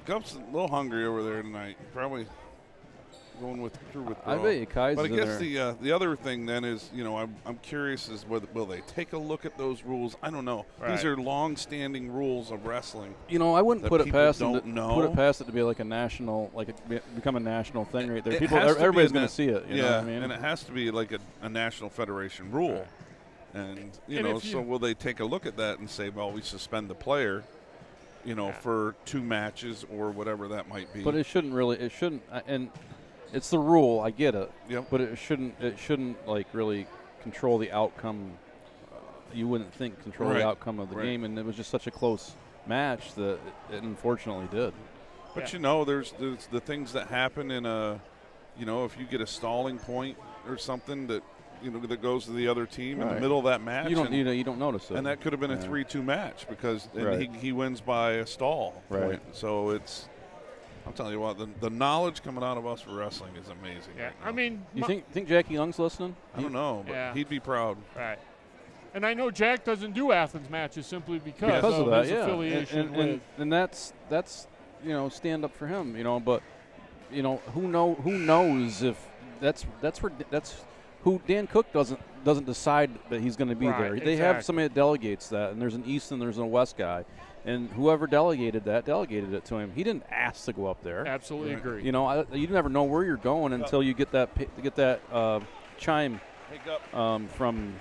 Gup's a little hungry over there tonight. Probably going through withdrawal. I bet you Kai's But I in guess there. the other thing then is, I'm curious is will they take a look at those rules? I don't know. Right. These are long-standing rules of wrestling. I wouldn't that put it people past don't them to know. put it past it to be like a national, become a national thing right there. It People, has to be everybody's a going na- to see it. You know what I mean? and it has to be like a national federation rule. Right. And if so you- will they take a look at that and say, well, we suspend the player, for 2 matches or whatever that might be? But it shouldn't really. It shouldn't. And it's the rule. I get it. Yep. But it shouldn't. It shouldn't like really control the outcome. You wouldn't think control Right. the outcome of the Right. game, and it was just such a close match that it unfortunately did. But Yeah. there's the things that happen in if you get a stalling point or something that that goes to the other team in the Right. middle of that match. You don't. and, You don't notice it. and that could have been a Yeah. 3-2 match because Right. he wins by a stall Right. point. So I'm telling you what, the knowledge coming out of us for wrestling is amazing. Yeah, right now. I mean, You think Jackie Young's listening? I don't know, but Yeah. he'd be proud. right. And I know Jack doesn't do Athens matches simply because Because of that, his yeah. affiliation with. And that's stand up for him, But who knows if that's who Dan Cook doesn't decide that he's going to be Right, there. They have exactly. somebody that delegates that, and there's an East and there's a West guy, and whoever delegated it to him. He didn't ask to go up there. Absolutely agree. You never know where you're going until you get that chime Hey, Gup. from.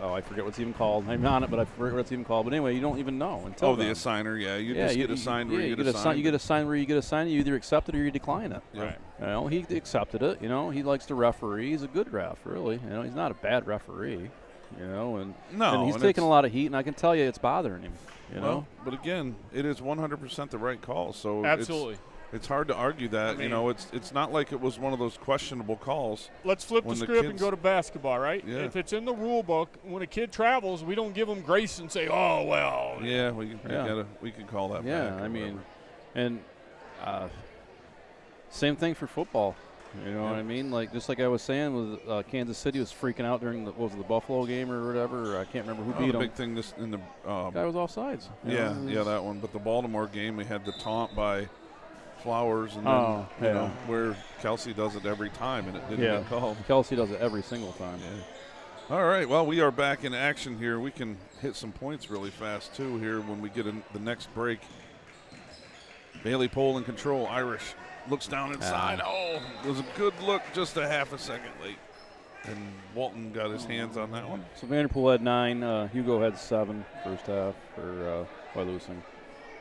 Oh, I forget what's even called. I'm on it, but I forget what it's even called. But anyway, you don't even know until The then. assigner, yeah. You just get assigned where you get assigned. assigned. You get assigned where you get assigned. You either accept it or you decline it. Yeah. Right. He accepted it. He likes to referee. He's a good ref, really. He's not a bad referee. And No, and he's and taking it's- a lot of heat, and I can tell you it's bothering him. Well, but again, it is 100% the right call. So Absolutely. it's hard to argue that. I mean- It's not like it was one of those questionable calls. Let's flip the when the script and kids- go to basketball, right? Yeah. If it's in the rule book, when a kid travels, we don't give them grace and say, "Oh well." Yeah, we can call that. Yeah, back or I mean, whatever. and same thing for football. You know what I mean? Like just like I was saying, with Kansas City was freaking out during the Buffalo game or whatever. I can't remember who beat the them. big thing this in the Guy was offsides. you know, it was- that one. But the Baltimore game, we had the taunt by Flowers, and Oh, then yeah. where Kelsey does it every time, and it didn't Yeah, get called. Kelsey does it every single time. All right, well, we are back in action here. We can hit some points really fast too here when we get in the next break. Bailey Pole in control. Irish looks down inside. It was a good look, just a half a second late. And Walton got his hands on that one. So Vanderpool had 9. Hugo had 7 first half for Wyalusing.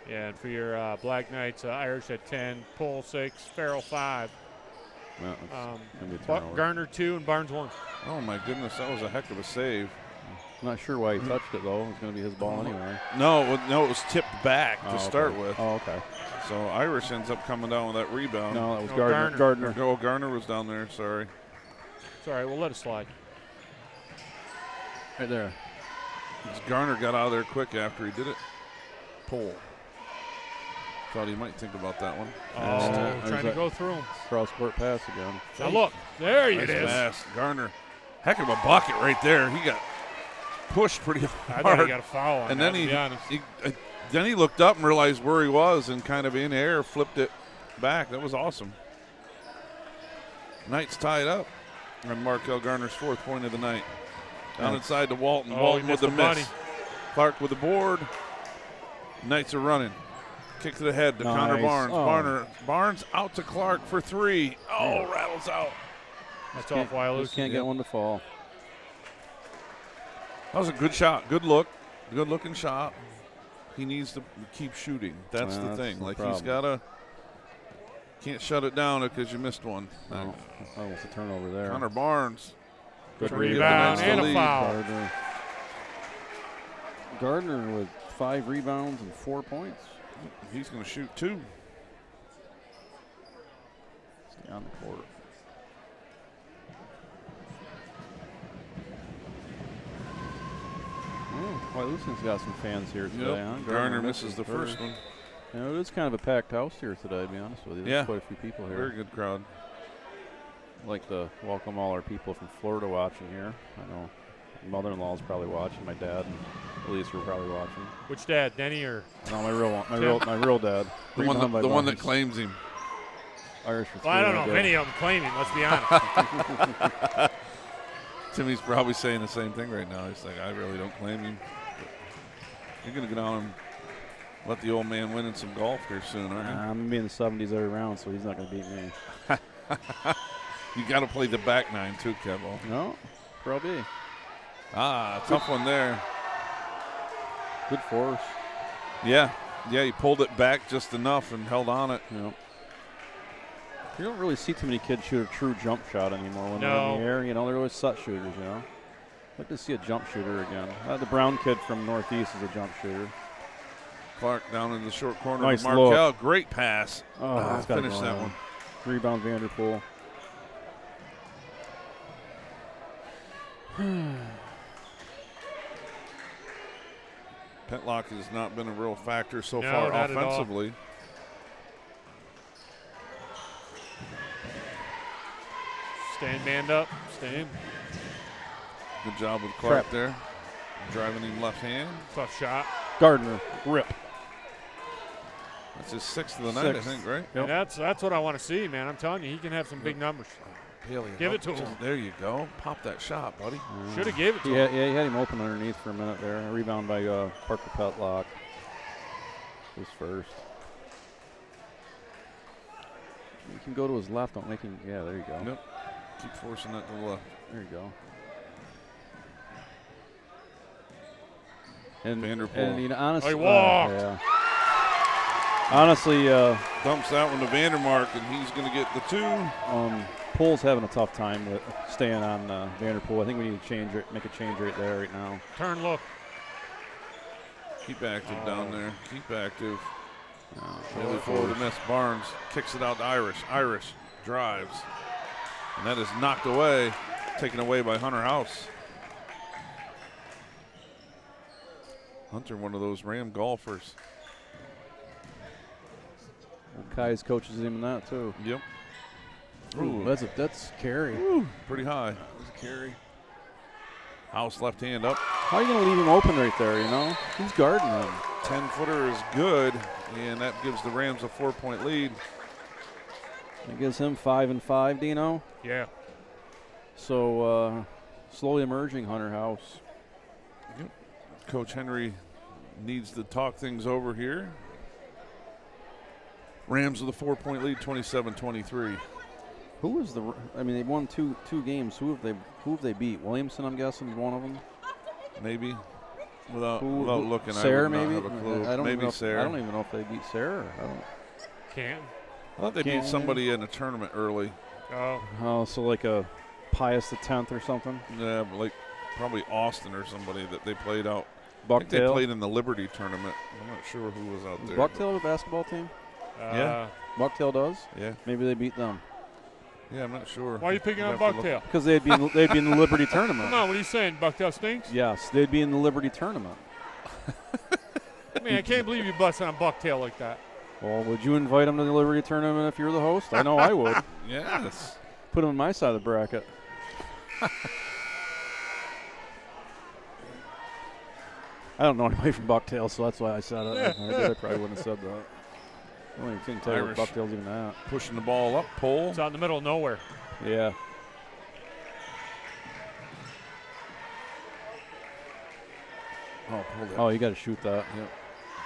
Yeah, and for your Black Knights, Irish at 10, Pole 6, Farrell 5, Well, it's gonna be a Buck turnover. Garner 2, and Barnes 1. Oh my goodness, that was a heck of a save. I'm not sure why he touched it though. It's going to be his ball anyway. No, it was tipped back to Oh, start okay. with. Oh, okay. So Irish ends up coming down with that rebound. No, that was No, Gardner. Gardner. Oh, Garner was down there. Sorry. Sorry, we'll let it slide. Right there. Garner got out of there quick after he did it. Pole. Thought he might think about that one. Oh, there's trying to that- go through him. Cross court pass again. Now look, there Nice it is. pass. Garner. Heck of a bucket right there. He got pushed pretty I hard. thought he got a foul on and that, then to be honest. then he looked up and realized where he was and kind of in air flipped it back. That was awesome. Knights tied up. And Markel Garner's 4th point of the night. Down inside to Walton. Oh, Walton he with missed the the miss. bunny. Clark with the board. Knights are running. Kick to the head to Connor Nice. Barnes. Oh. Barnes out to Clark for 3. Oh, rattles out. That's off Wyalusing. Just can't get one to fall. That was a good shot. Good look. Good looking shot. He needs to keep shooting. That's the That's thing. the Like problem. he's got to. Can't shut it down because you missed one. No, almost a turnover there. Connor Barnes. Good trying to give the rebound Knights the and a lead. foul. Gardner with 5 rebounds and 4 points. He's going to shoot 2. Stay on the court. Wyalusing's got some fans here today, huh? Garner misses the first one. You know, it is kind of a packed house here today, to be honest with you. There's Yeah. quite a few people here. Very good crowd. I'd like to welcome all our people from Florida watching here. I know my mother-in-law is probably watching, my dad. And At least we're probably watching. Which dad, Denny or? No, my real dad. The one that claims him. Irish for Well, I don't know three, if any of them claim him. Let's be honest. Timmy's probably saying the same thing right now. He's like, I really don't claim him. But you're going to get on and let the old man win in some golf here soon, aren't you? I'm going to be in the 70s every round, so he's not going to beat me. You got to play the back nine too, Kevo. No, probably. Tough one there. Good force. Yeah, he pulled it back just enough and held on it. You don't really see too many kids shoot a true jump shot anymore when they're in the air. You know, they're always set shooters, you know. I'd like to see a jump shooter again. The Brown kid from Northeast is a jump shooter. Clark down in the short corner. Nice Markel, look. great pass. Oh, finish that one. Rebound Vanderpool. Petlock has not been a real factor so No, far not offensively. Staying manned up. Staying. Good job with Clark there. Driving him left hand. Tough shot. Gardner, rip. That's his sixth of the night, I think, right? Yep. And that's what I want to see, man. I'm telling you, he can have some big numbers. Haley, Give it to him. There you go. Pop that shot, buddy. Should have gave it to him. Yeah, he had him open underneath for a minute there. A rebound by Parker Petlock. His first. You can go to his left. Don't make him. Yeah, there you go. Yep. Keep forcing that to the left. There you go. And Vanderpool. And you know, honestly, he walked. Yeah. Honestly, dumps that one to Vandermark, and he's going to get the two. Pool's having a tough time with staying on Vanderpool. I think we need to change it, make a change right there, right now. Turn, look. Keep active down there. Keep active. Really forward to miss. Barnes kicks it out to Irish. Irish drives. And that is knocked away, taken away by Hunter House. Hunter, one of those Ram golfers. Well, Kai's coaches him in that too. Yep. Ooh, that's scary. Ooh, pretty high. That's a carry. House left hand up. How are you going to leave him open right there, you know? Who's guarding him? 10-footer is good, and that gives the Rams a 4-point lead. It gives him 5 and 5, Dino. Yeah. So slowly emerging Hunter House. Yep. Coach Henry needs to talk things over here. Rams with a 4-point lead, 27-23. Who was the? I mean, they won two games. Who have they beat? Williamson, I'm guessing, is one of them. Maybe. Without looking, Sayre, I would maybe. not have a clue. I don't maybe even know Sayre. I don't even know if they beat Sayre. Can't. I thought they beat somebody in a tournament early. Oh, so like a Pius X or something. Yeah, but like probably Austin or somebody that they played out. I think they Bucktail. played in the Liberty tournament. I'm not sure who was out there. Bucktail a basketball team? Yeah. Bucktail does. Yeah. Maybe they beat them. Yeah, I'm not sure. why are you picking on I'd have to Bucktail? Because they'd be in the Liberty tournament. Come on, what are you saying? Bucktail stinks? Yes, they'd be in the Liberty tournament. Man, I can't believe you busted on Bucktail like that. Well, would you invite them to the Liberty tournament if you're the host? I know I would. Yes. Put them on my side of the bracket. I don't know anybody from Bucktail, so that's why I said it. If I did, I probably wouldn't have said that. I don't even tell you what Irish. Bucktail's even at. Pushing the ball up, pull. It's out in the middle of nowhere. Yeah. Oh, pull that. Oh, you got to shoot that. Yep.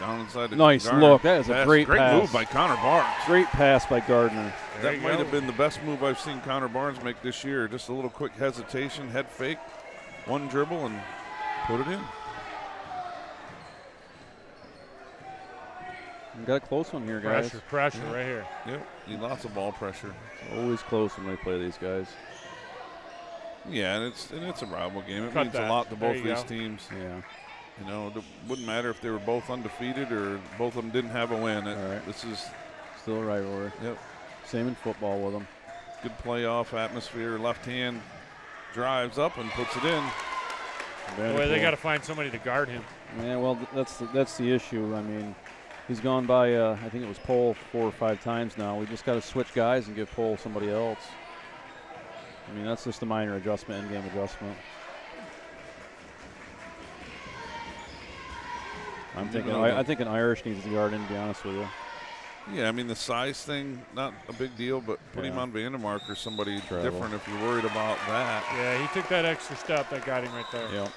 Down inside the Nice Garner. look. That is a great pass. move by Connor Barnes. Great pass by Gardner. There That you might go. have been the best move I've seen Connor Barnes make this year. Just a little quick hesitation, head fake, one dribble, and put it in. We got a close one here, guys. Pressure right here. Yep, need lots of ball pressure. Always close when we play these guys. Yeah, and it's a rival game. It Cut means that. a lot to There both you these go. teams. Yeah. You know, it wouldn't matter if they were both undefeated or both of them didn't have a win. All right. This is Still a rivalry. Yep. Same in football with them. Good playoff atmosphere. Left hand drives up and puts it in. Boy, they got to find somebody to guard him. Yeah, well, that's the issue. I mean, he's gone by, I think it was Pole 4 or 5 times now. We just got to switch guys and give Pole somebody else. I mean, that's just a minor adjustment, in-game adjustment. I'm thinking I think an Irish needs the guard in, to be honest with you. Yeah, I mean, the size thing, not a big deal, but put him on Vandermark or somebody different if you're worried about that. Yeah, he took that extra step that got him right there. Yep.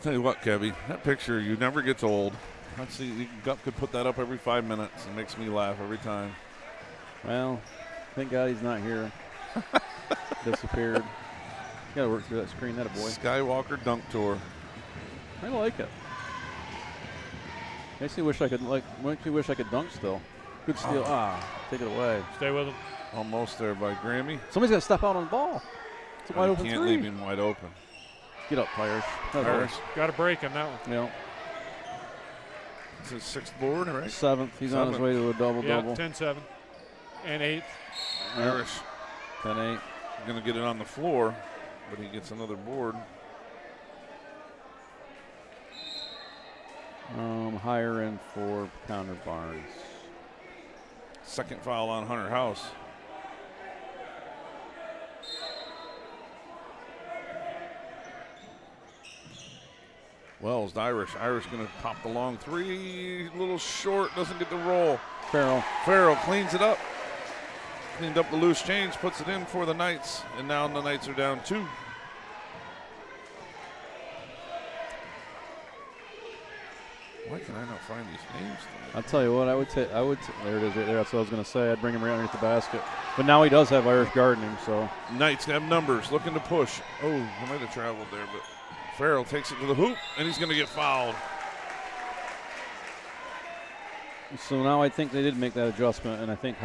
Tell you what, Kevy, that picture, you never gets old. Let's see, Gup could put that up every 5 minutes. It makes me laugh every time. Well, thank God he's not here. Disappeared. Got to work through that screen. That a boy. Skywalker Dunk Tour. I like it. Makes me wish I could dunk still. Good steal. Take it away. Stay with him. Almost there by Grammy. Somebody's got to step out on the ball. It's a wide open can't three. leave him wide open. Get up, Irish. Irish. Got a break on that one. Yeah. It's his 6th board, right? 7th. He's on his way to a double-double. 10-7. And 8th. Irish. 10-8. Going to get it on the floor, but he gets another board. Higher end for Connor Barnes. 2nd foul on Hunter House. Wells, Irish. Irish going to pop the long 3. A little short, doesn't get the roll. Farrell cleans it up. Cleaned up the loose change, puts it in for the Knights, and now the Knights are down 2. Why can I not find these names? I'll tell you what, there it is right there. That's what I was going to say. I'd bring him right underneath the basket. But now he does have Irish guarding him, so. Knights have numbers, looking to push. Oh, he might have traveled there, but Farrell takes it to the hoop, and he's going to get fouled. So now I think they did make that adjustment, and I think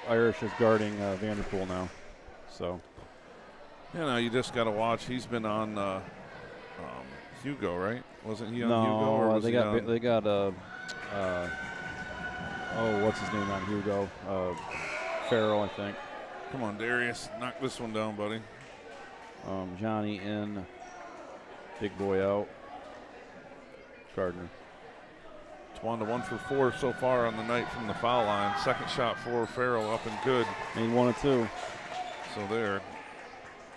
Irish is guarding Vanderpool now. So. Yeah, now you just got to watch. He's been on Hugo, right? Wasn't he on no, Hugo? Or was they got what's his name on Hugo? Farrell, I think. Come on, Darius, knock this one down, buddy. Johnny in, big boy out. Gardner. Twan to 1 for 4 so far on the night from the foul line. 2nd shot for Farrell up and good. And 1 of 2. So there,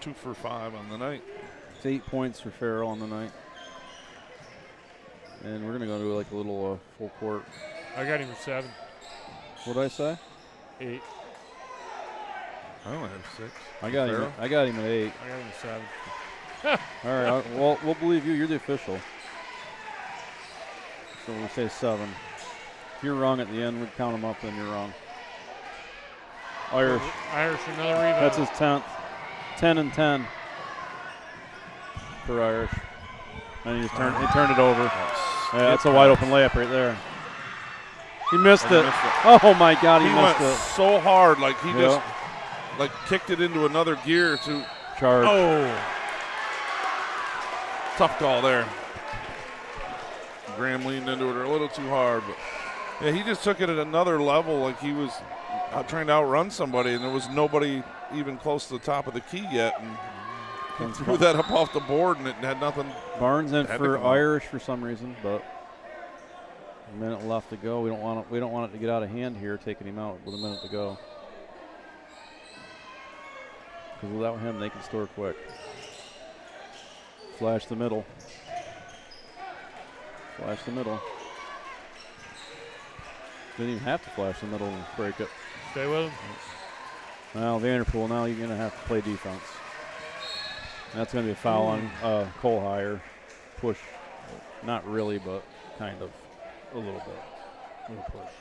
2 for 5 on the night. It's 8 points for Farrell on the night. And we're going to go to like a little full court. I got him at 7. What did I say? 8. I only have 6. I got him at 8. I got him at 7. All right, well, we'll believe you. You're the official. So we say 7. If you're wrong at the end, we count them up, then you're wrong. Irish, another rebound. That's his 10th. 10 and 10 for Irish. And he turned it over. Yeah, that's a wide open layup right there. He missed it. Oh my God, he missed went it. so hard, like he just like kicked it into another gear to charge. Oh, tough call there. Graham leaned into it a little too hard, but yeah, he just took it at another level, like he was trying to outrun somebody, and there was nobody even close to the top of the key yet, and he threw that up off the board, and it had nothing. Barnes in for Irish for some reason, but a minute left to go. We don't want it to get out of hand here, taking him out with a minute to go. Because without him, they can score quick. Flash the middle. Flash the middle. Didn't even have to flash the middle and break it. Stay with him. Well, Vanderpool, now you're going to have to play defense. And that's going to be a foul on Cole Hire. Push. Not really, but kind of. A little bit. A little push.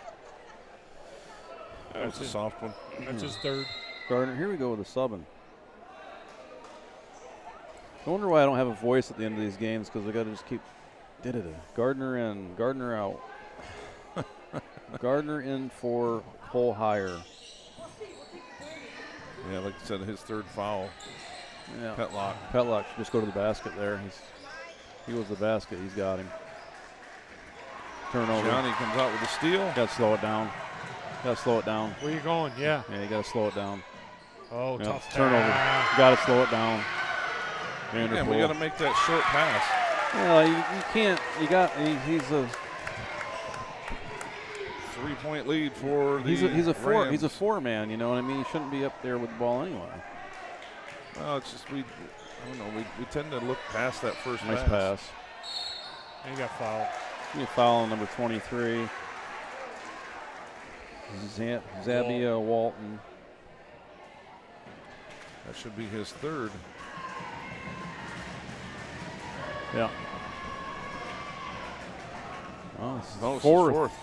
That's a soft one. That's his 3rd. Gardner, here we go with the subbing. I wonder why I don't have a voice at the end of these games, because we got to just keep. Gardner in, Gardner out. Gardner in for Cole Hire. Yeah, like I said, his 3rd foul. Yeah. Petlock should just go to the basket there. He was the basket. He's got him. Turnover. Johnny comes out with a steal. Got to slow it down. Where you going? Yeah. Yeah, you got to slow it down. Oh, tough turnover. Got to slow it down. Yeah, we got to make that short pass. Well, you can't. He's a 3-point lead for the He's a four. Rams. He's a 4-man. You know what I mean? He shouldn't be up there with the ball anyway. Well, it's just I don't know. We tend to look past that first Nice pass. pass. And he got fouled. He foul on number 23. Zabia Walton. That should be his third. Yeah. Oh, it's No, it's his fourth.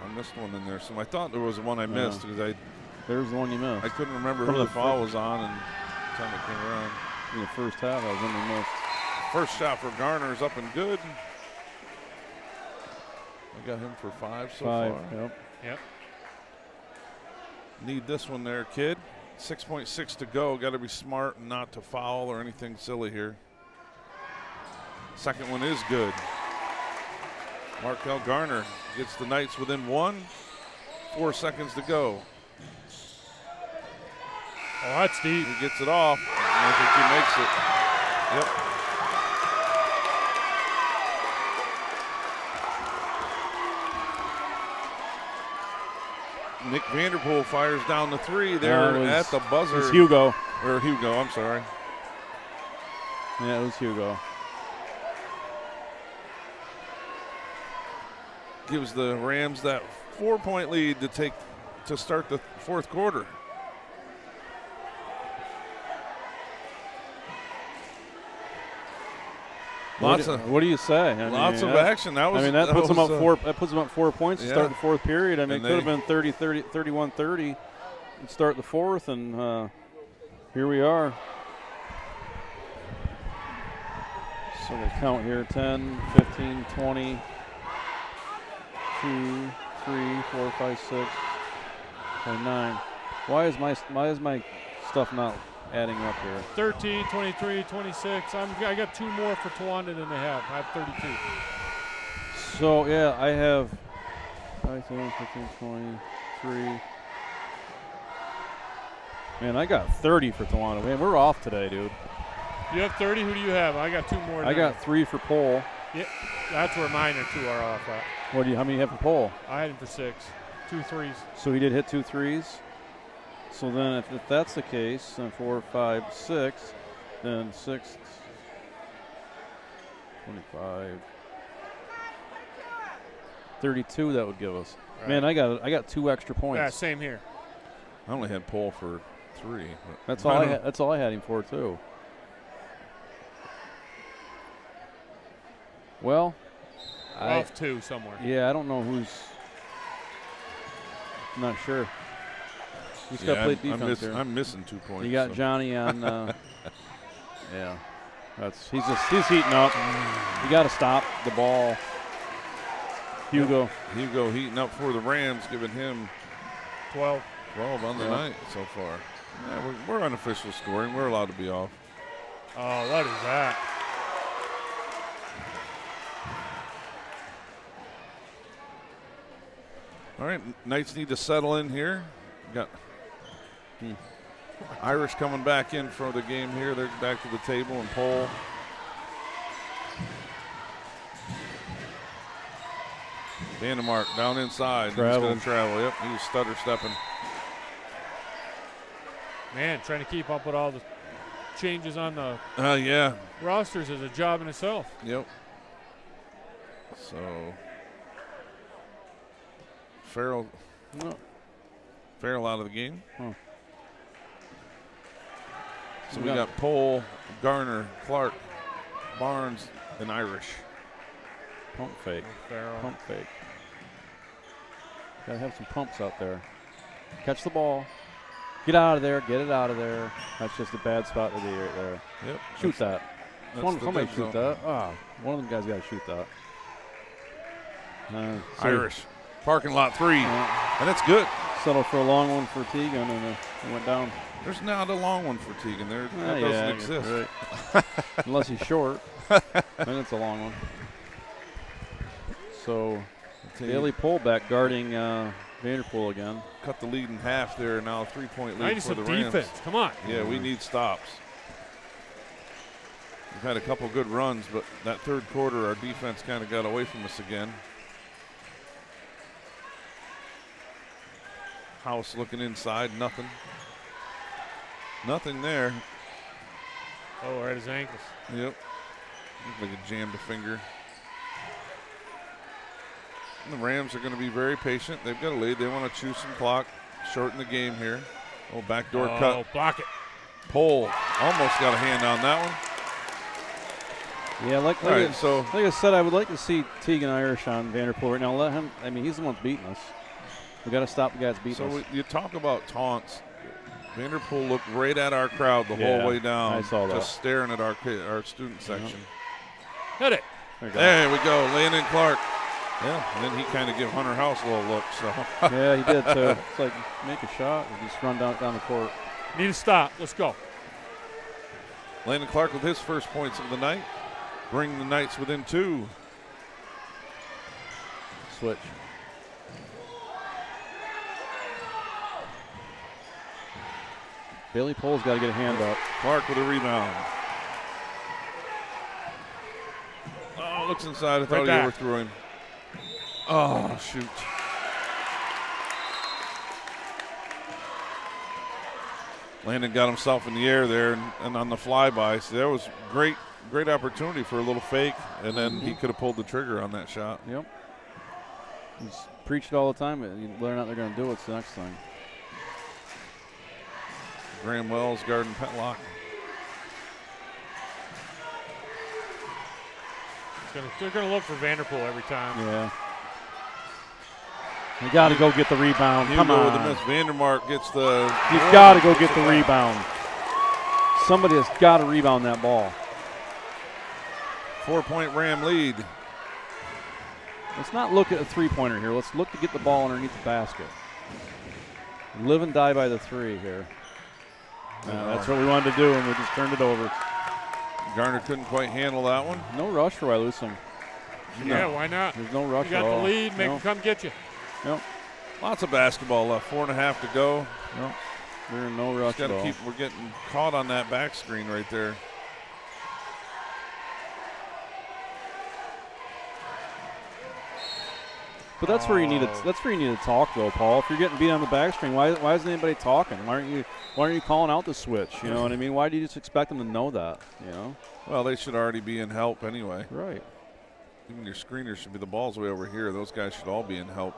I missed one in there. So I thought there was one I missed because There's the one you missed. I couldn't remember From who the the foul was on and time it came around. In the first half, I was in the missed. First shot for Garner is up and good. I got him for 5 so far. Yep. Need this one there, kid. 6.6 to go. Got to be smart and not to foul or anything silly here. Second one is good. Markel Garner gets the Knights within 1. 4 seconds to go. Oh, that's deep. He gets it off. I think he makes it. Yep. Nick Vanderpool fires down the 3 there at the buzzer. It's Hugo. Or Hugo, I'm sorry. Yeah, it was Hugo. Gives the Rams that 4-point lead to start the fourth quarter. What do you say? Lots of action. That puts them up 4. That puts them up 4 points to start the fourth period. I mean, And it could have been 31-30 and start the fourth, and here we are. So we count here: 10, 15, 20, 2, 3, 4, 5, 6, 9. Why is my stuff not adding up here? 13, 23, 26. I got 2 more for Tawanda than they have. I have 32. So, yeah, I have 5, 7, 15, 23. Man, I got 30 for Tawanda. Man, we're off today, dude. You have 30? Who do you have? I got 2 more. I got 3 for Pole. Yeah, that's where mine are 2 are off at. How many do you have for Pole? I had him for 6. 2 threes. So he did hit 2 threes. So then if that's the case, then 4, 5, 6, then 6, 25, 32 that would give us. Right. Man, I got 2 extra points. Yeah, same here. I only had Pole for 3. That's all that's all I had him for too. Well, off 2 somewhere. Yeah, I don't know who's. I'm not sure. He's got to play defense here. I'm missing 2 points. You got Johnny on. Yeah, he's heating up. You got to stop the ball. Hugo heating up for the Rams, giving him 12 on the night so far. Yeah, we're unofficial scoring. We're allowed to be off. Oh, what is that? All right, Knights need to settle in here. Got Irish coming back in for the game here. They're back to the table and Pole. Vandermark down inside. He's going to travel. Yep, he's stutter stepping. Man, trying to keep up with all the changes on the rosters is a job in itself. Yep. So Farrell out of the game. So we got Pole, Garner, Clark, Barnes, and Irish. Pump fake. Farrell. Pump fake. Gotta have some pumps out there. Catch the ball. Get out of there. Get it out of there. That's just a bad spot to be right there. Yep. Shoot that. Somebody shoot that. One of them guys got to shoot that. Irish. Parking lot 3. And it's good. Settled for a long one for Teagan, and it went down. There's not a long one for Teagan. That doesn't exist. Right. Unless he's short. Then it's a long one. So, Bailey Pullback guarding Vanderpool again. Cut the lead in half there. Now a 3-point lead for the Rams. Defense. Come on. Yeah, we need stops. We've had a couple good runs, but that third quarter, our defense kind of got away from us again. House looking inside, nothing. Nothing there. Oh, right at his ankles. Yep. Looks like a jammed a finger. And the Rams are going to be very patient. They've got a lead. They want to chew some clock, shorten the game here. Oh, backdoor cut. Oh, block it. Pole almost got a hand on that one. Yeah, like I said, I would like to see Tegan Irish on Vanderpool right now. Let him. I mean, he's the one beating us. We got to stop the guys beating us. So you talk about taunts. Vanderpool looked right at our crowd the whole way down. I saw that. Just staring at our student section. Hit it. There we go, Landon Clark. Yeah, and then he kind of gave Hunter House a little look. So yeah, he did too. It's like make a shot and just run down the court. Need to stop. Let's go. Landon Clark with his first points of the night, bring the Knights within 2. Switch. Bailey Pole's got to get a hand up. Clark with a rebound. Oh, looks inside. I thought he overthrew him. Oh, shoot. Landon got himself in the air there and on the flyby. So that was great opportunity for a little fake, and then he could have pulled the trigger on that shot. Yep. He's preached all the time. Whether or not they're going to do it's the next thing. Graham Wells guarding Petlock. They're going to look for Vanderpool every time. Yeah. You got to go get the rebound. Come on. on. With the miss. Vandermark gets the. You've got to go get the rebound. Somebody has got to rebound that ball. 4-point Ram lead. Let's not look at a three-pointer here. Let's look to get the ball underneath the basket. Live and die by the 3 here. That's what we wanted to do, and we just turned it over. Garner couldn't quite handle that one. No rush for Wyalusing. Yeah, why not? There's no rush You at got all. the lead, make them come get you. Yep. Lots of basketball left. 4.5 to go. Yep. We're in no rush at all. We're getting caught on that back screen right there. But that's where you need to. That's where you need to talk, though, Paul. If you're getting beat on the back screen, why isn't anybody talking? Why aren't you calling out the switch? You know what I mean? Why do you just expect them to know that? You know. Well, they should already be in help anyway. Right. Even your screeners should be the ball's way over here. Those guys should all be in help.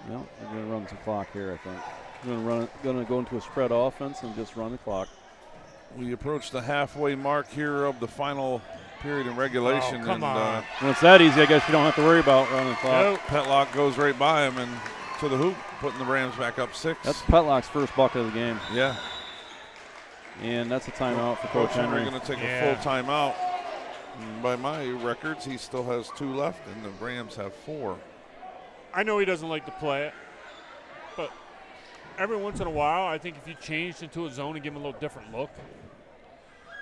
No, they're going to run some clock here, I think. Going to go into a spread offense and just run the clock. We approach the halfway mark here of the final period in regulation. Oh, come on. When it's that easy, I guess you don't have to worry about running the clock. Nope. Petlock goes right by him and to the hoop, putting the Rams back up 6. That's Petlock's first bucket of the game. Yeah. And that's a timeout for Coach Henry. We're going to take a full timeout. And by my records, he still has 2 left, and the Rams have 4. I know he doesn't like to play it, but every once in a while, I think if you changed into a zone and give him a little different look.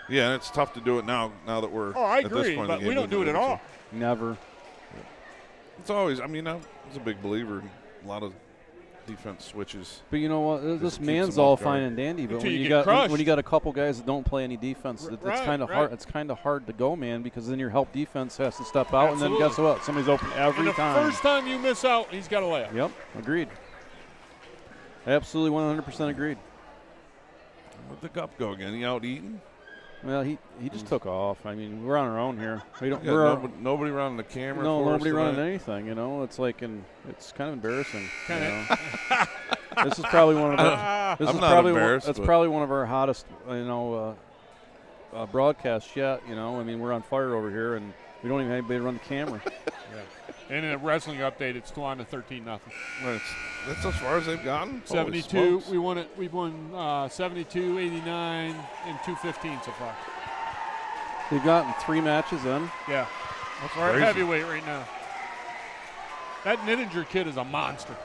Yeah, and it's tough to do it now that we're I at agree, this point but in the game. we don't do it at all. Never. It's always, I was a big believer in a lot of defense switches. But you know what? This it keeps man's them all off guard. fine and dandy, but Until when you you get got crushed. a couple guys that don't play any defense, it's kind of hard. It's kind of hard to go, man, because then your help defense has to step out, and then guess what? Somebody's open every And time. the first time you miss out, he's got a layup. Yep, agreed. Absolutely 100% agreed. Where'd the cup go again? He out eating? Well, he just took off. I mean, we're on our own here. We don't. Nobody running the camera. No, for nobody us running tonight. anything. You know, it's like, it's kind of embarrassing. Kind of. This is probably one of our. I'm not embarrassed. That's probably one of our hottest, broadcasts yet. You know, I mean, we're on fire over here, and we don't even have anybody to run the camera. And in a wrestling update, it's 13-0. That's as far as they've gotten. 72. We won it. We've won 72, 89, and 215 so far. They've gotten 3 matches in. Yeah, That's we're at crazy. heavyweight right now. That Nittinger kid is a monster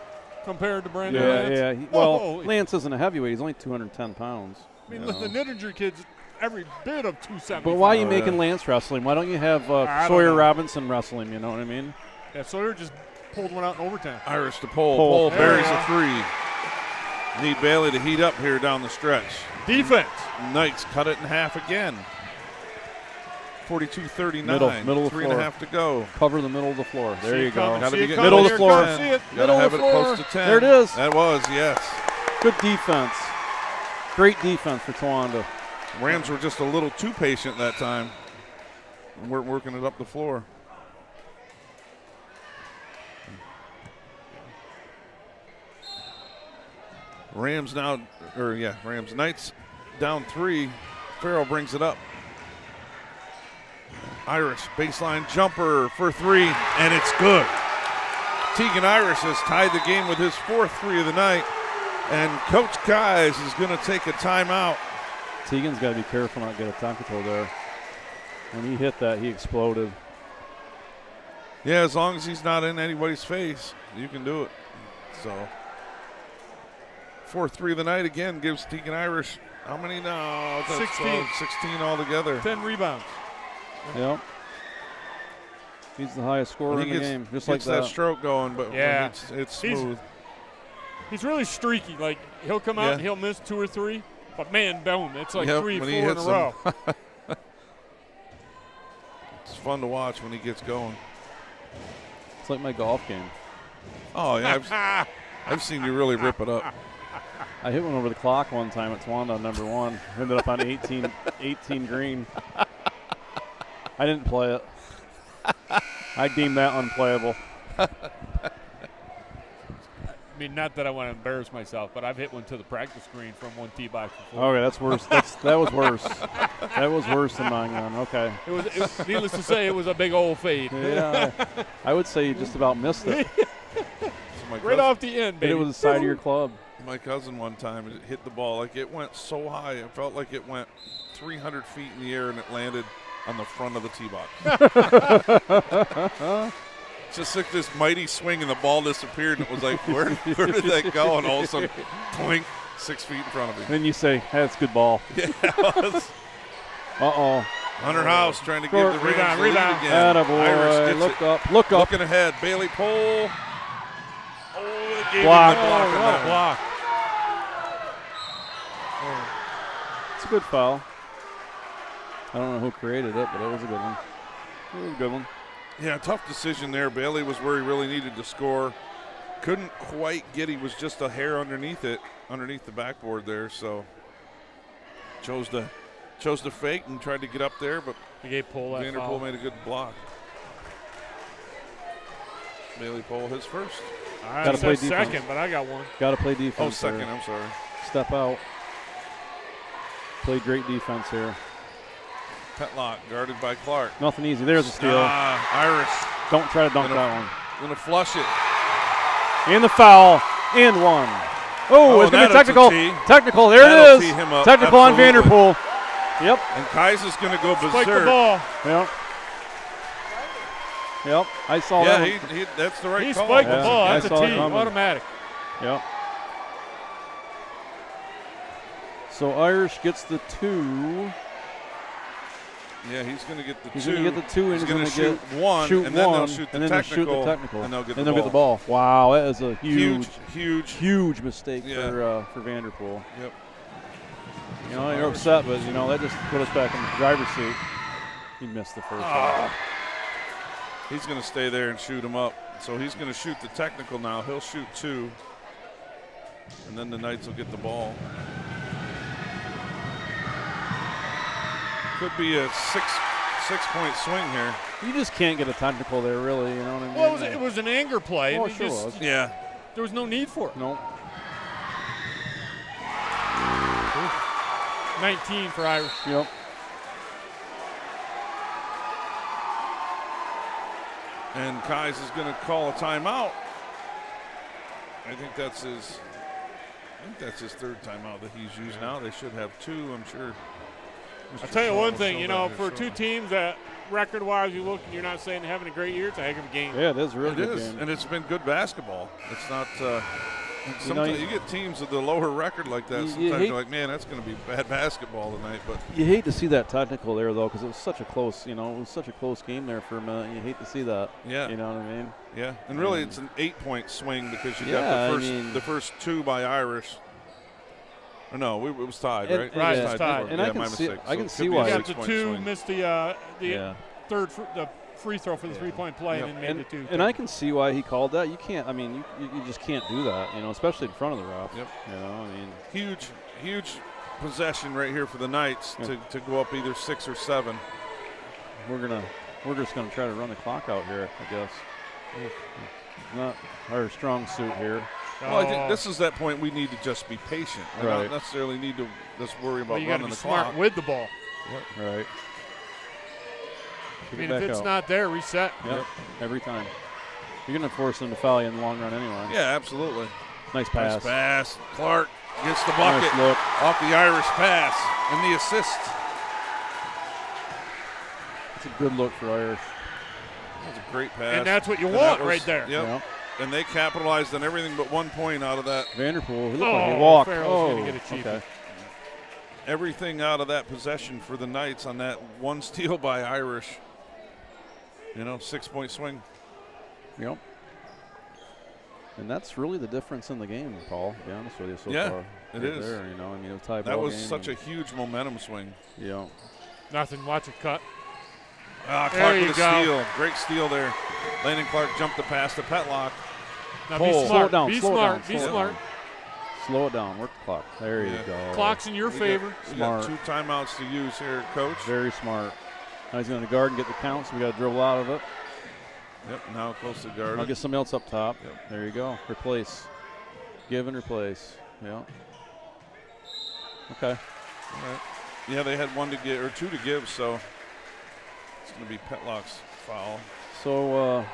compared to Brandon Lance. Yeah. Holy. Lance isn't a heavyweight. He's only 210 pounds. I mean, the Nittinger kid's every bit of 275. But why are you making Lance wrestling? Why don't you have Sawyer Robinson wrestling? You know what I mean? Yeah, Sawyer just pulled one out in overtime. Irish to Pole buries a 3. Need Bailey to heat up here down the stretch. Defense. Knights cut it in half again. 42-39. Middle of the 3.5 to go. Cover the middle of the floor. There See you it coming, go. Gotta see be it getting coming, middle of the here it floor. comes, see it. Gotta Middle have of it the close floor. to 10. There it is. That was, yes. Good defense. Great defense for Towanda. Rams were just a little too patient that time. And weren't working it up the floor. Rams Knights down 3. Farrell brings it up. Irish baseline jumper for 3, and it's good. Tegan Irish has tied the game with his 4th 3 of the night, and Coach Keyes is going to take a timeout. Tegan's got to be careful not to get a technical there. When he hit that, he exploded. Yeah, as long as he's not in anybody's face, you can do it. So, 4th 3 of the night again gives Tegan Irish how many now? 16. 16 altogether. 10 rebounds. Yep. He's the highest scorer When in he the gets, game, just gets like that stroke going, but Yeah. it's He's- smooth. He's really streaky. Like, he'll come out Yeah. and he'll miss 2 or 3, but man, boom, it's like Yep, 3, when 4 he in a hits row. It's fun to watch when he gets going. It's like my golf game. Oh, yeah, I've seen you really rip it up. I hit one over the clock one time at Towanda on number 1. Ended up on 18 green. I didn't play it. I deemed that unplayable. I mean, not that I want to embarrass myself, but I've hit one to the practice green from 1 tee box before. Okay, that's worse. That was worse. That was worse than mine then. Okay. It was, needless to say, it was a big old fade. Yeah. I would say you just about missed it. So my Right cousin- off the end, But baby. it was the side of your club. My cousin one time it hit the ball like it went so high. It felt like it went 300 feet in the air and it landed on the front of the tee box. Just like this mighty swing and the ball disappeared and it was like, where did that go? And all of a sudden, twink, 6 feet in front of me. Then you say, hey, that's a good ball. Yeah, it was. Uh-oh. Hunter House trying to give Short the Rams rebound, the lead rebound. again. Irish Attaboy. gets Look it. up. Look up. Looking ahead. Bailey Pole. Oh, it gave Block. him the block. on What that a one. block. It's a good foul. I don't know who created it, but it was a good one. It was a good one. Yeah, tough decision there. Bailey was where he really needed to score. Couldn't quite get. He was just a hair underneath it, underneath the backboard there. So chose to fake and tried to get up there, but He gave Pole that Vanderpool foul. made a good block. Bailey Pole his first. I Gotta play said defense. second, but I got one. Got to play defense. Oh, second. Here. I'm sorry. Step out. Played great defense here. Petlock guarded by Clark. Nothing easy. There's a steal. Irish Don't try to dunk Gonna- that one. gonna flush it. And the foul. And one. Oh, it's going to be that'll technical. tee. Technical. There That'll it tee is. him up. Technical on Absolutely. Vanderpool. Yep. And Kais is gonna go Spike the berserk. ball. Yep. Yep. I saw Yeah, that. one. that's the right He call. spiked Yeah, the ball. I That's a saw it tee. coming. Automatic. Yep. So Irish gets the 2. Yeah, he's going to get the He's 2. going to get the 2, and He's he's going going to to shoot one, shoot and then one, they'll shoot the and then they'll shoot technical, the technical, and they'll get and the they'll get the ball. Wow, that is a huge mistake Yeah. for Vanderpool. Yep. You know, you're upset, but you know that just put us back in the driver's seat. He missed the first one. He's going to stay there and shoot him up. So he's going to shoot the technical now. He'll shoot 2, and then the Knights will get the ball. Could be a six-point swing here. You just can't get a technical there, really. You know what I mean? Well, it was an anger play. Oh, and it he sure just- was. Yeah. There was no need for it. No. 19 for Irish. Yep. And Kais is going to call a timeout. I think that's his 3rd timeout that he's used now. They should have 2, I'm sure. I'll tell you Shaw one will thing, show you that know, here for two shortly. teams that record-wise you look and you're not saying they're having a great year, it's a heck of a game. Yeah, it is a really It good is, game. and it's been good basketball. It's not. You know, Sometimes you get teams with the lower record like that. You Sometimes hate- you're like, man, that's going to be bad basketball tonight. But You hate to see that technical there, though, because it was such a close, it was such a close game there for a minute. You hate to see that. yeah, You know what I mean? yeah, and really it's an 8-point swing because you Yeah, got I mean- the first 2 by Irish. Or no, it was tied, And- right? Right, It was it's tied. before. And I yeah, can my see- mistake. I can it see could be why. a You got the 6-point two, swing. missed the Yeah. the free throw for the 3-point play, Yep. and then made the two. And I can see why he called that. You can't. I mean, you just can't do that. You know, especially in front of the ref. Yep. You know, I mean, Huge possession right here for the Knights to go up either 6 or 7. we're just gonna try to run the clock out here, I guess. Not our strong suit here. Well, I think this is that point we need to just be patient. We Right. don't necessarily need to just worry about Well, you got to running be the smart clock. with the ball. Right. I mean, if it's not there, reset. Yep. Every time. You're gonna force them to foul you in the long run anyway. Yeah, absolutely. Nice pass. Nice pass. Clark gets the bucket Nice look. off the Irish pass and the assist. It's a good look for Irish. That's a great pass. And that's what you And want that was- right there. Yep. Yep. And they capitalized on everything but 1 point out of that. Vanderpool. He looked like he Oh, walked. Farrell's gonna get a cheapie. Okay. Everything out of that possession for the Knights on that one steal by Irish. 6-point swing. Yep. And that's really the difference in the game, Paul, to be honest with you so Yeah, far. it Right is. There, I mean, it was a tie That ball was game such a and- huge momentum swing. Yeah. Nothing. Watch it cut. Clark There you with a go. steal. Great steal there. Landon Clark jumped the pass to Petlock. Now Pull. be Slow it smart. down, Be slow it smart. down, Be slow it smart. down. Slow it down. Work the clock. There Yeah. you go. Clock's in your favor. We Smart. got 2 timeouts to use here, Coach. Very smart. Now he's going to guard and get the count, so we got to dribble out of it. Yep, now close to guard. I'll get somebody else up top. Yep. There you go. Replace. Give and replace. Yeah. Okay. All right. Yeah, they had 1 to give or 2 to give, so it's going to be Petlock's foul. So,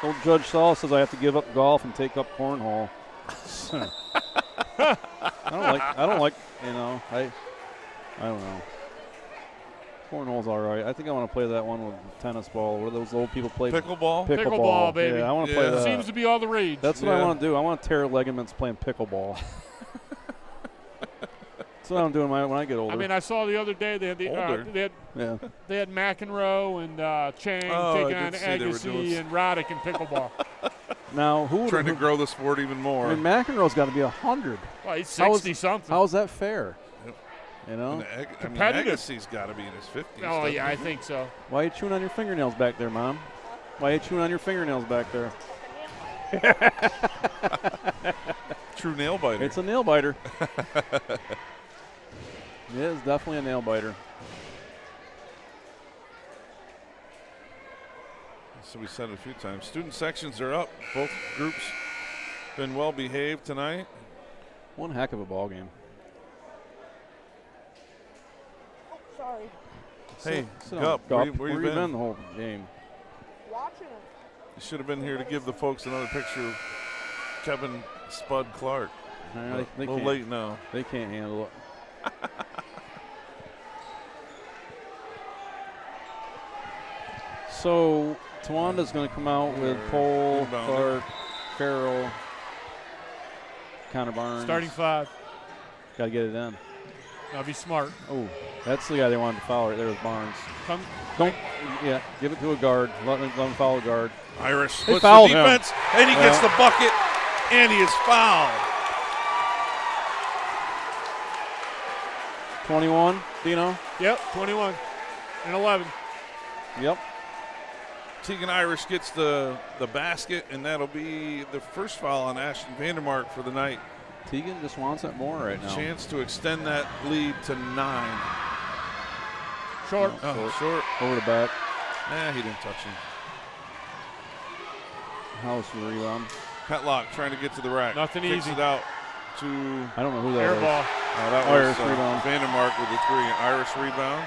old Judge Saul says I have to give up golf and take up cornhole. I don't like. I don't know. Cornhole's all right. I think I want to play that one with tennis ball. Where those old people play Pickleball? Pickleball, baby. Yeah, I want to play Yeah. that. Seems to be all the rage. That's what I Yeah. want to do. I want to tear ligaments playing pickleball. That's what I'm doing when I get older. I mean, I saw the other day they had Older? yeah. they had McEnroe and Chang Oh, I taking on did see they were doing Agassi and Roddick in pickleball. Now who? Trying to grow the sport even more. I mean, McEnroe's got to be 100. Well, he's How is- 60 something. How's that fair? Yep. You know, Competitive. Agassi's got to be in his 50s. Oh doesn't yeah, I he? think so. why are you chewing on your fingernails back there, Mom? Why are you chewing on your fingernails back there? True nail biter. It's a nail biter. It is definitely a nail biter. So we said it a few times. Student sections are up. Both groups been well behaved tonight. One heck of a ball game. Sorry. Hey, Sit Gup, down, where you you been? been the whole game? Watching him. You should have been here to give the folks another picture of Kevin Spud Clark. They a little can't- late now. They can't handle it. So Tawanda's going to come out with Cole, Inbounded. Clark, Farrell, Connor Barnes. Starting 5. Got to get it in. Now be smart. Oh, that's the guy they wanted to foul right there was Barnes. Come. Give it to a guard. Let him foul a guard. Irish splits the fouled him. defense, and he gets the bucket, and he is fouled. 21, Dino? Yep, 21 and 11. Yep. Tegan Irish gets the basket, and that'll be the first foul on Ashton Vandermark for the night. Tegan just wants it more right now. Chance to extend that lead to 9. Short. Oh, short. Over the back. He didn't touch him. House rebound. Petlock trying to get to the rack. Nothing Kicks easy. it out to I don't know who that Air is. ball. that Irish was rebound. Vandermark with the 3. Irish rebound.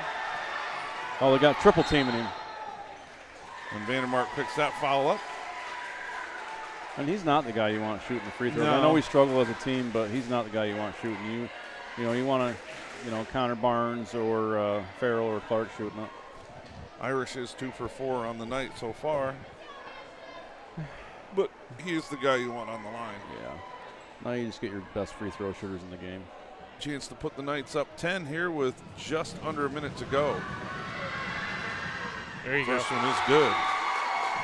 Oh, they got triple teaming him. And Vandermark picks that foul up. And he's not the guy you want shooting the free throws. No. I know we struggle as a team, but he's not the guy you want shooting. You want to, Connor Barnes or Farrell or Clark shooting up. Irish is 2 for 4 on the night so far. But he is the guy you want on the line. Yeah. Now you just get your best free throw shooters in the game. Chance to put the Knights up 10 here with just under a minute to go. There you First go. one is good.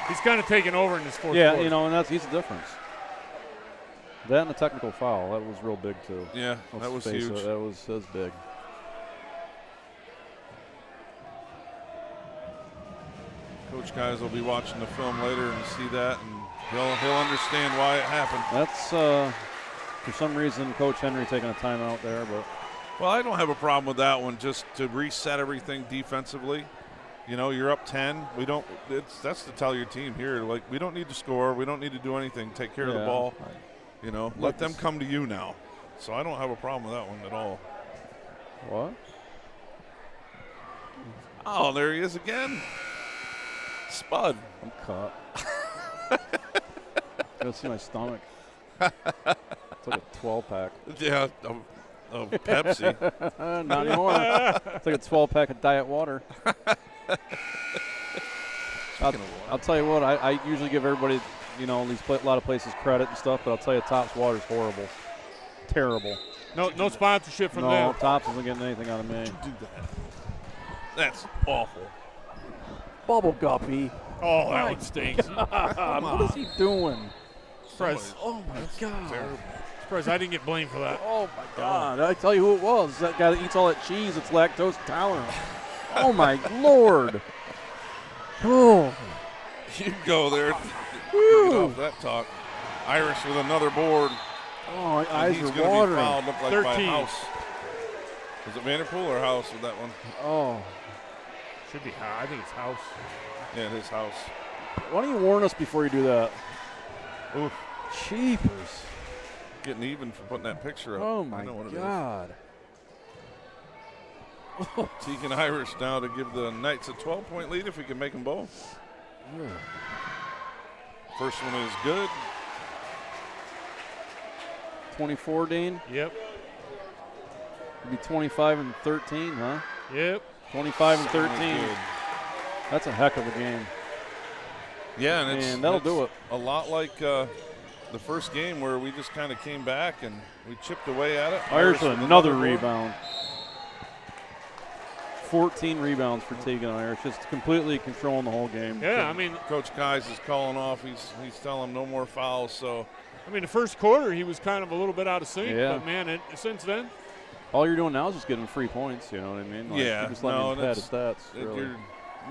He's kind of taking over in this fourth Yeah, quarter. and he's the difference. That and the technical foul, that was real big too. Yeah, that was huge. That was big. Coach Guys will be watching the film later and see that, and he'll understand why it happened. That's for some reason Coach Henry taking a timeout there, but Well, I don't have a problem with that one. Just to reset everything defensively. You know, you're up 10. We don't. That's to tell your team here, like, we don't need to score. We don't need to do anything. Take care of the ball. You know, let them come to you now. So I don't have a problem with that one at all. what? Oh, there he is again. Spud. I'm caught. Gotta see my stomach. It's like a 12-pack. Yeah, of Pepsi. Not anymore. It's like a 12-pack of diet water. I'll tell you what, I usually give everybody, you know, a lot of places credit and stuff, but I'll tell you Top's water is horrible. Terrible. No sponsorship from No, them. Top's isn't getting anything out of me. Do that. That's awful. Bubble guppy. Oh, that one stinks. What is he doing? Surprised, Oh, my God. Terrible. surprised I didn't get blamed for that. Oh, my God. I tell you who it was. That guy that eats all that cheese, it's lactose intolerant. Oh, my Lord. Oh. You go there. Get off that talk. Irish with another board. Oh, my And eyes he's are going to be watering. fouled, look like by 13. House. Was it Vanderpool or House with that one? Oh. Should be high. I think it's House. Yeah, his House. Why don't you warn us before you do that? Oof. Cheapers. Getting even for putting that picture up. Oh, my I know what it is. God. Teagan Irish now to give the Knights a 12-point lead if we can make them both. Ugh. First one is good. 24, Dean. Yep. It'd be 25 and 13, huh? Yep. 25 and Second 13. is good. That's a heck of a game. Yeah, and And that'll do it. A lot like the first game where we just kind of came back and we chipped away at it. Irish with with another board. rebound. 14 rebounds for Teagan Irish, just completely controlling the whole game. Yeah, I mean, Coach Kais is calling off. He's telling no more fouls. So the first quarter he was kind of a little bit out of sync, Yeah. but man, since then, All you're doing now is just getting free points, you know what I mean? Like, Yeah, you're just letting no, him pad that's- his stats. Really.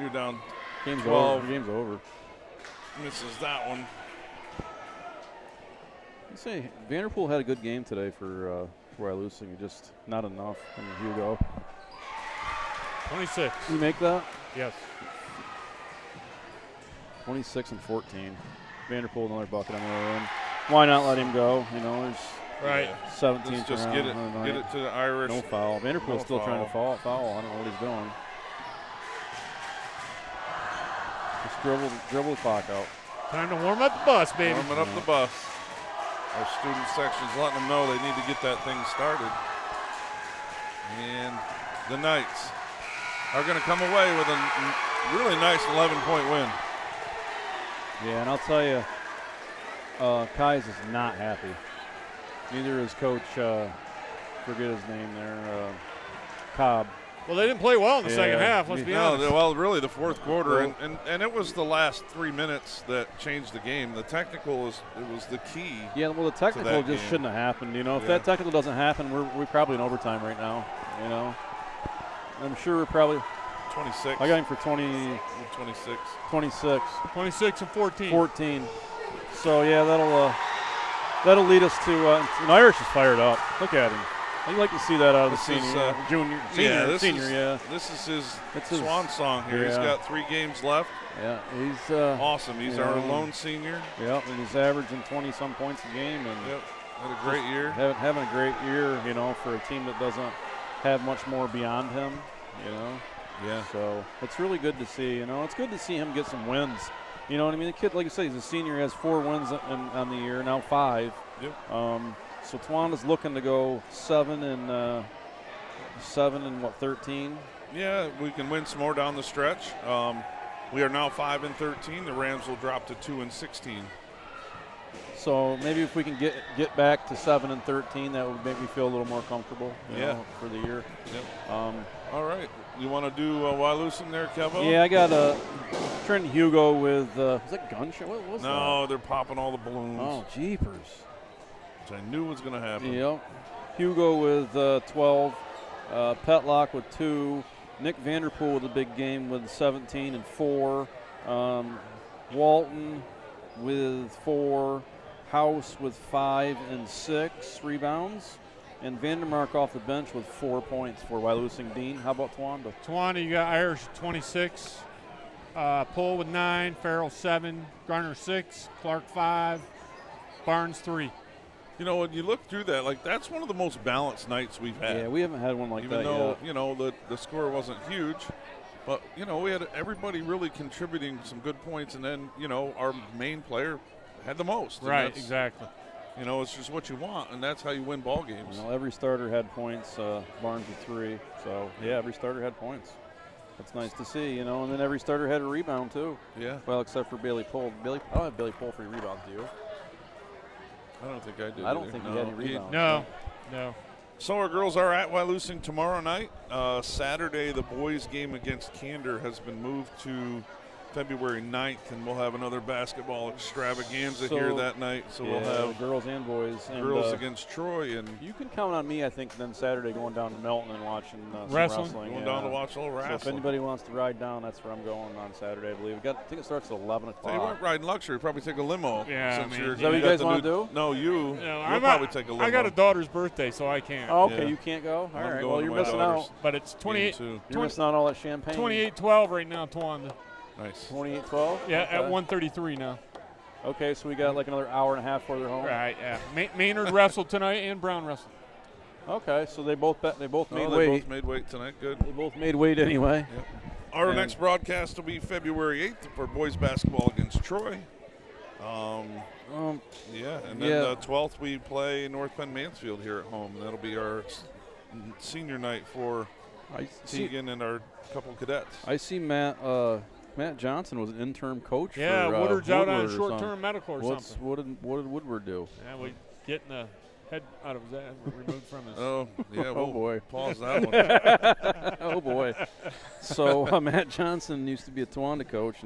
you're down. Game's 12. over. Game's over. Misses that one. I'd say Vanderpool had a good game today for Wyalusing, just not enough. I mean, Hugo. 26. We make that? Yes. 26 and 14. Vanderpool another bucket on the other end. Why not let him go? You know, there's Right. 17th Let's just round. get it. of the night. Get it to the Irish. No foul. Vanderpool's No still trying to foul. foul. I don't know what he's doing. Just dribble the clock out. Time to warm up the bus, baby. Warming up the bus. Our student section's letting them know they need to get that thing started. And the Knights are going to come away with a really nice 11-point win. Yeah, and I'll tell you, Kais is not happy. Neither is Coach, forget his name there, Cobb. Well, they didn't play well in the Yeah. second half, let's be honest. Well, really the fourth quarter, Well- and it was the last 3 minutes that changed the game. The technical was the key. Yeah, well, the technical that just game. shouldn't have happened. You know, if Yeah. that technical doesn't happen, we're probably in overtime right now. You know, I'm sure we're probably. 26. I got him for 26. 26 and 14. 14. So yeah, that'll lead us to. And Irish is fired up. Look at him. I'd like to see that out of the This is, senior, senior. Yeah, This is his It's his- swan song here. He's yeah. got 3 games left. yeah. He's Awesome. He's Yeah. our lone senior. Yep, and he's averaging 20-some points a game, and Yep. Had a great year. having a great year. You know, for a team that doesn't have much more beyond him. You know. Yeah. So it's really good to see. You know, it's good to see him get some wins. You know what I mean? The kid, like I said, he's a senior. He has 4 wins on the year, now 5. Yep. So Tawana's looking to go 7 and 13. Yeah, we can win some more down the stretch. We are now 5 and 13. The Rams will drop to 2 and 16. So maybe if we can get back to 7 and 13, that would make me feel a little more comfortable. You know, for the year. Yep. Um, All right. You want to do Wyalusing there, Kevo? yeah, I got a Trent Hugo with was that gunshot? What was No, they're popping all the balloons. that? Oh, jeepers! which I knew was going to happen. Yep. Hugo with 12. Petlock with 2. Nick Vanderpool with a big game with 17 and 4. Walton with 4. House with 5 and 6 rebounds. And Vandermark off the bench with 4 points for Wyalusing. Dean, how about Tawanda? Tawanda, you got Irish 26. Poole with 9. Farrell 7. Garner 6. Clark 5. Barnes 3. You know, when you look through that, like, that's one of the most balanced nights we've had. Yeah, we haven't had one like Even that though, yet. you know, the score wasn't huge. But, you know, we had everybody really contributing some good points. And then, you know, our main player had the most. And Right, that's, exactly. You know, it's just what you want, and that's how you win ball games. You know, every starter had points. Barnes with 3. So, yeah, every starter had points. That's nice to see, you know. And then every starter had a rebound, too. Yeah. Well, except for Bailey Poole. I don't have Bailey Poole for rebounds, do you? I don't think I did. I don't either. think he had any rebounds. No. So our girls are at Wyalusing tomorrow night. Saturday, the boys' game against Candor has been moved to February 9th, and we'll have another basketball extravaganza here that night. So we'll have girls and boys. girls and, against Troy, and you can count on me, I think, then Saturday going down to Melton and watching some Wrestling. wrestling. going down to watch a little So if wrestling. anybody wants to ride down, that's where I'm going on Saturday, I believe. I think it starts at 11 So you weren't o'clock. riding luxury, probably take a limo. Yeah, since I mean, you're, is that what you got guys the wanna new- do? No, you'll I'm probably not- take a limo. I got a daughter's birthday, so I can't. Okay, Yeah. you can't go? All I'm right, going well, to you're my missing daughter's out. But it's game, 28, too. You're missing out all that champagne. 28-12 right now, Tawanda. Nice. 28-12? Yeah, Okay. at 1:33 now. Okay, so we got like another hour and a half for their home. Right, yeah. Maynard wrestled tonight and Brown wrestled. Okay, so they both made They weight. both made weight tonight. Good. They both made weight anyway. Our And- next broadcast will be February 8th for boys basketball against Troy. Yeah, and then Yeah. the 12th we play North Penn Mansfield here at home. That'll be our senior night for I see. Tegan and our couple cadets. I see Matt Johnson was an interim coach. Yeah, for, Woodard's out on Woodward or short-term something. medical or something. What did Woodward do? Yeah, we getting the head out of his ass, removed from his. Oh, yeah, Oh, we'll boy. pause that one. Oh boy. So Matt Johnson used to be a Tawanda coach.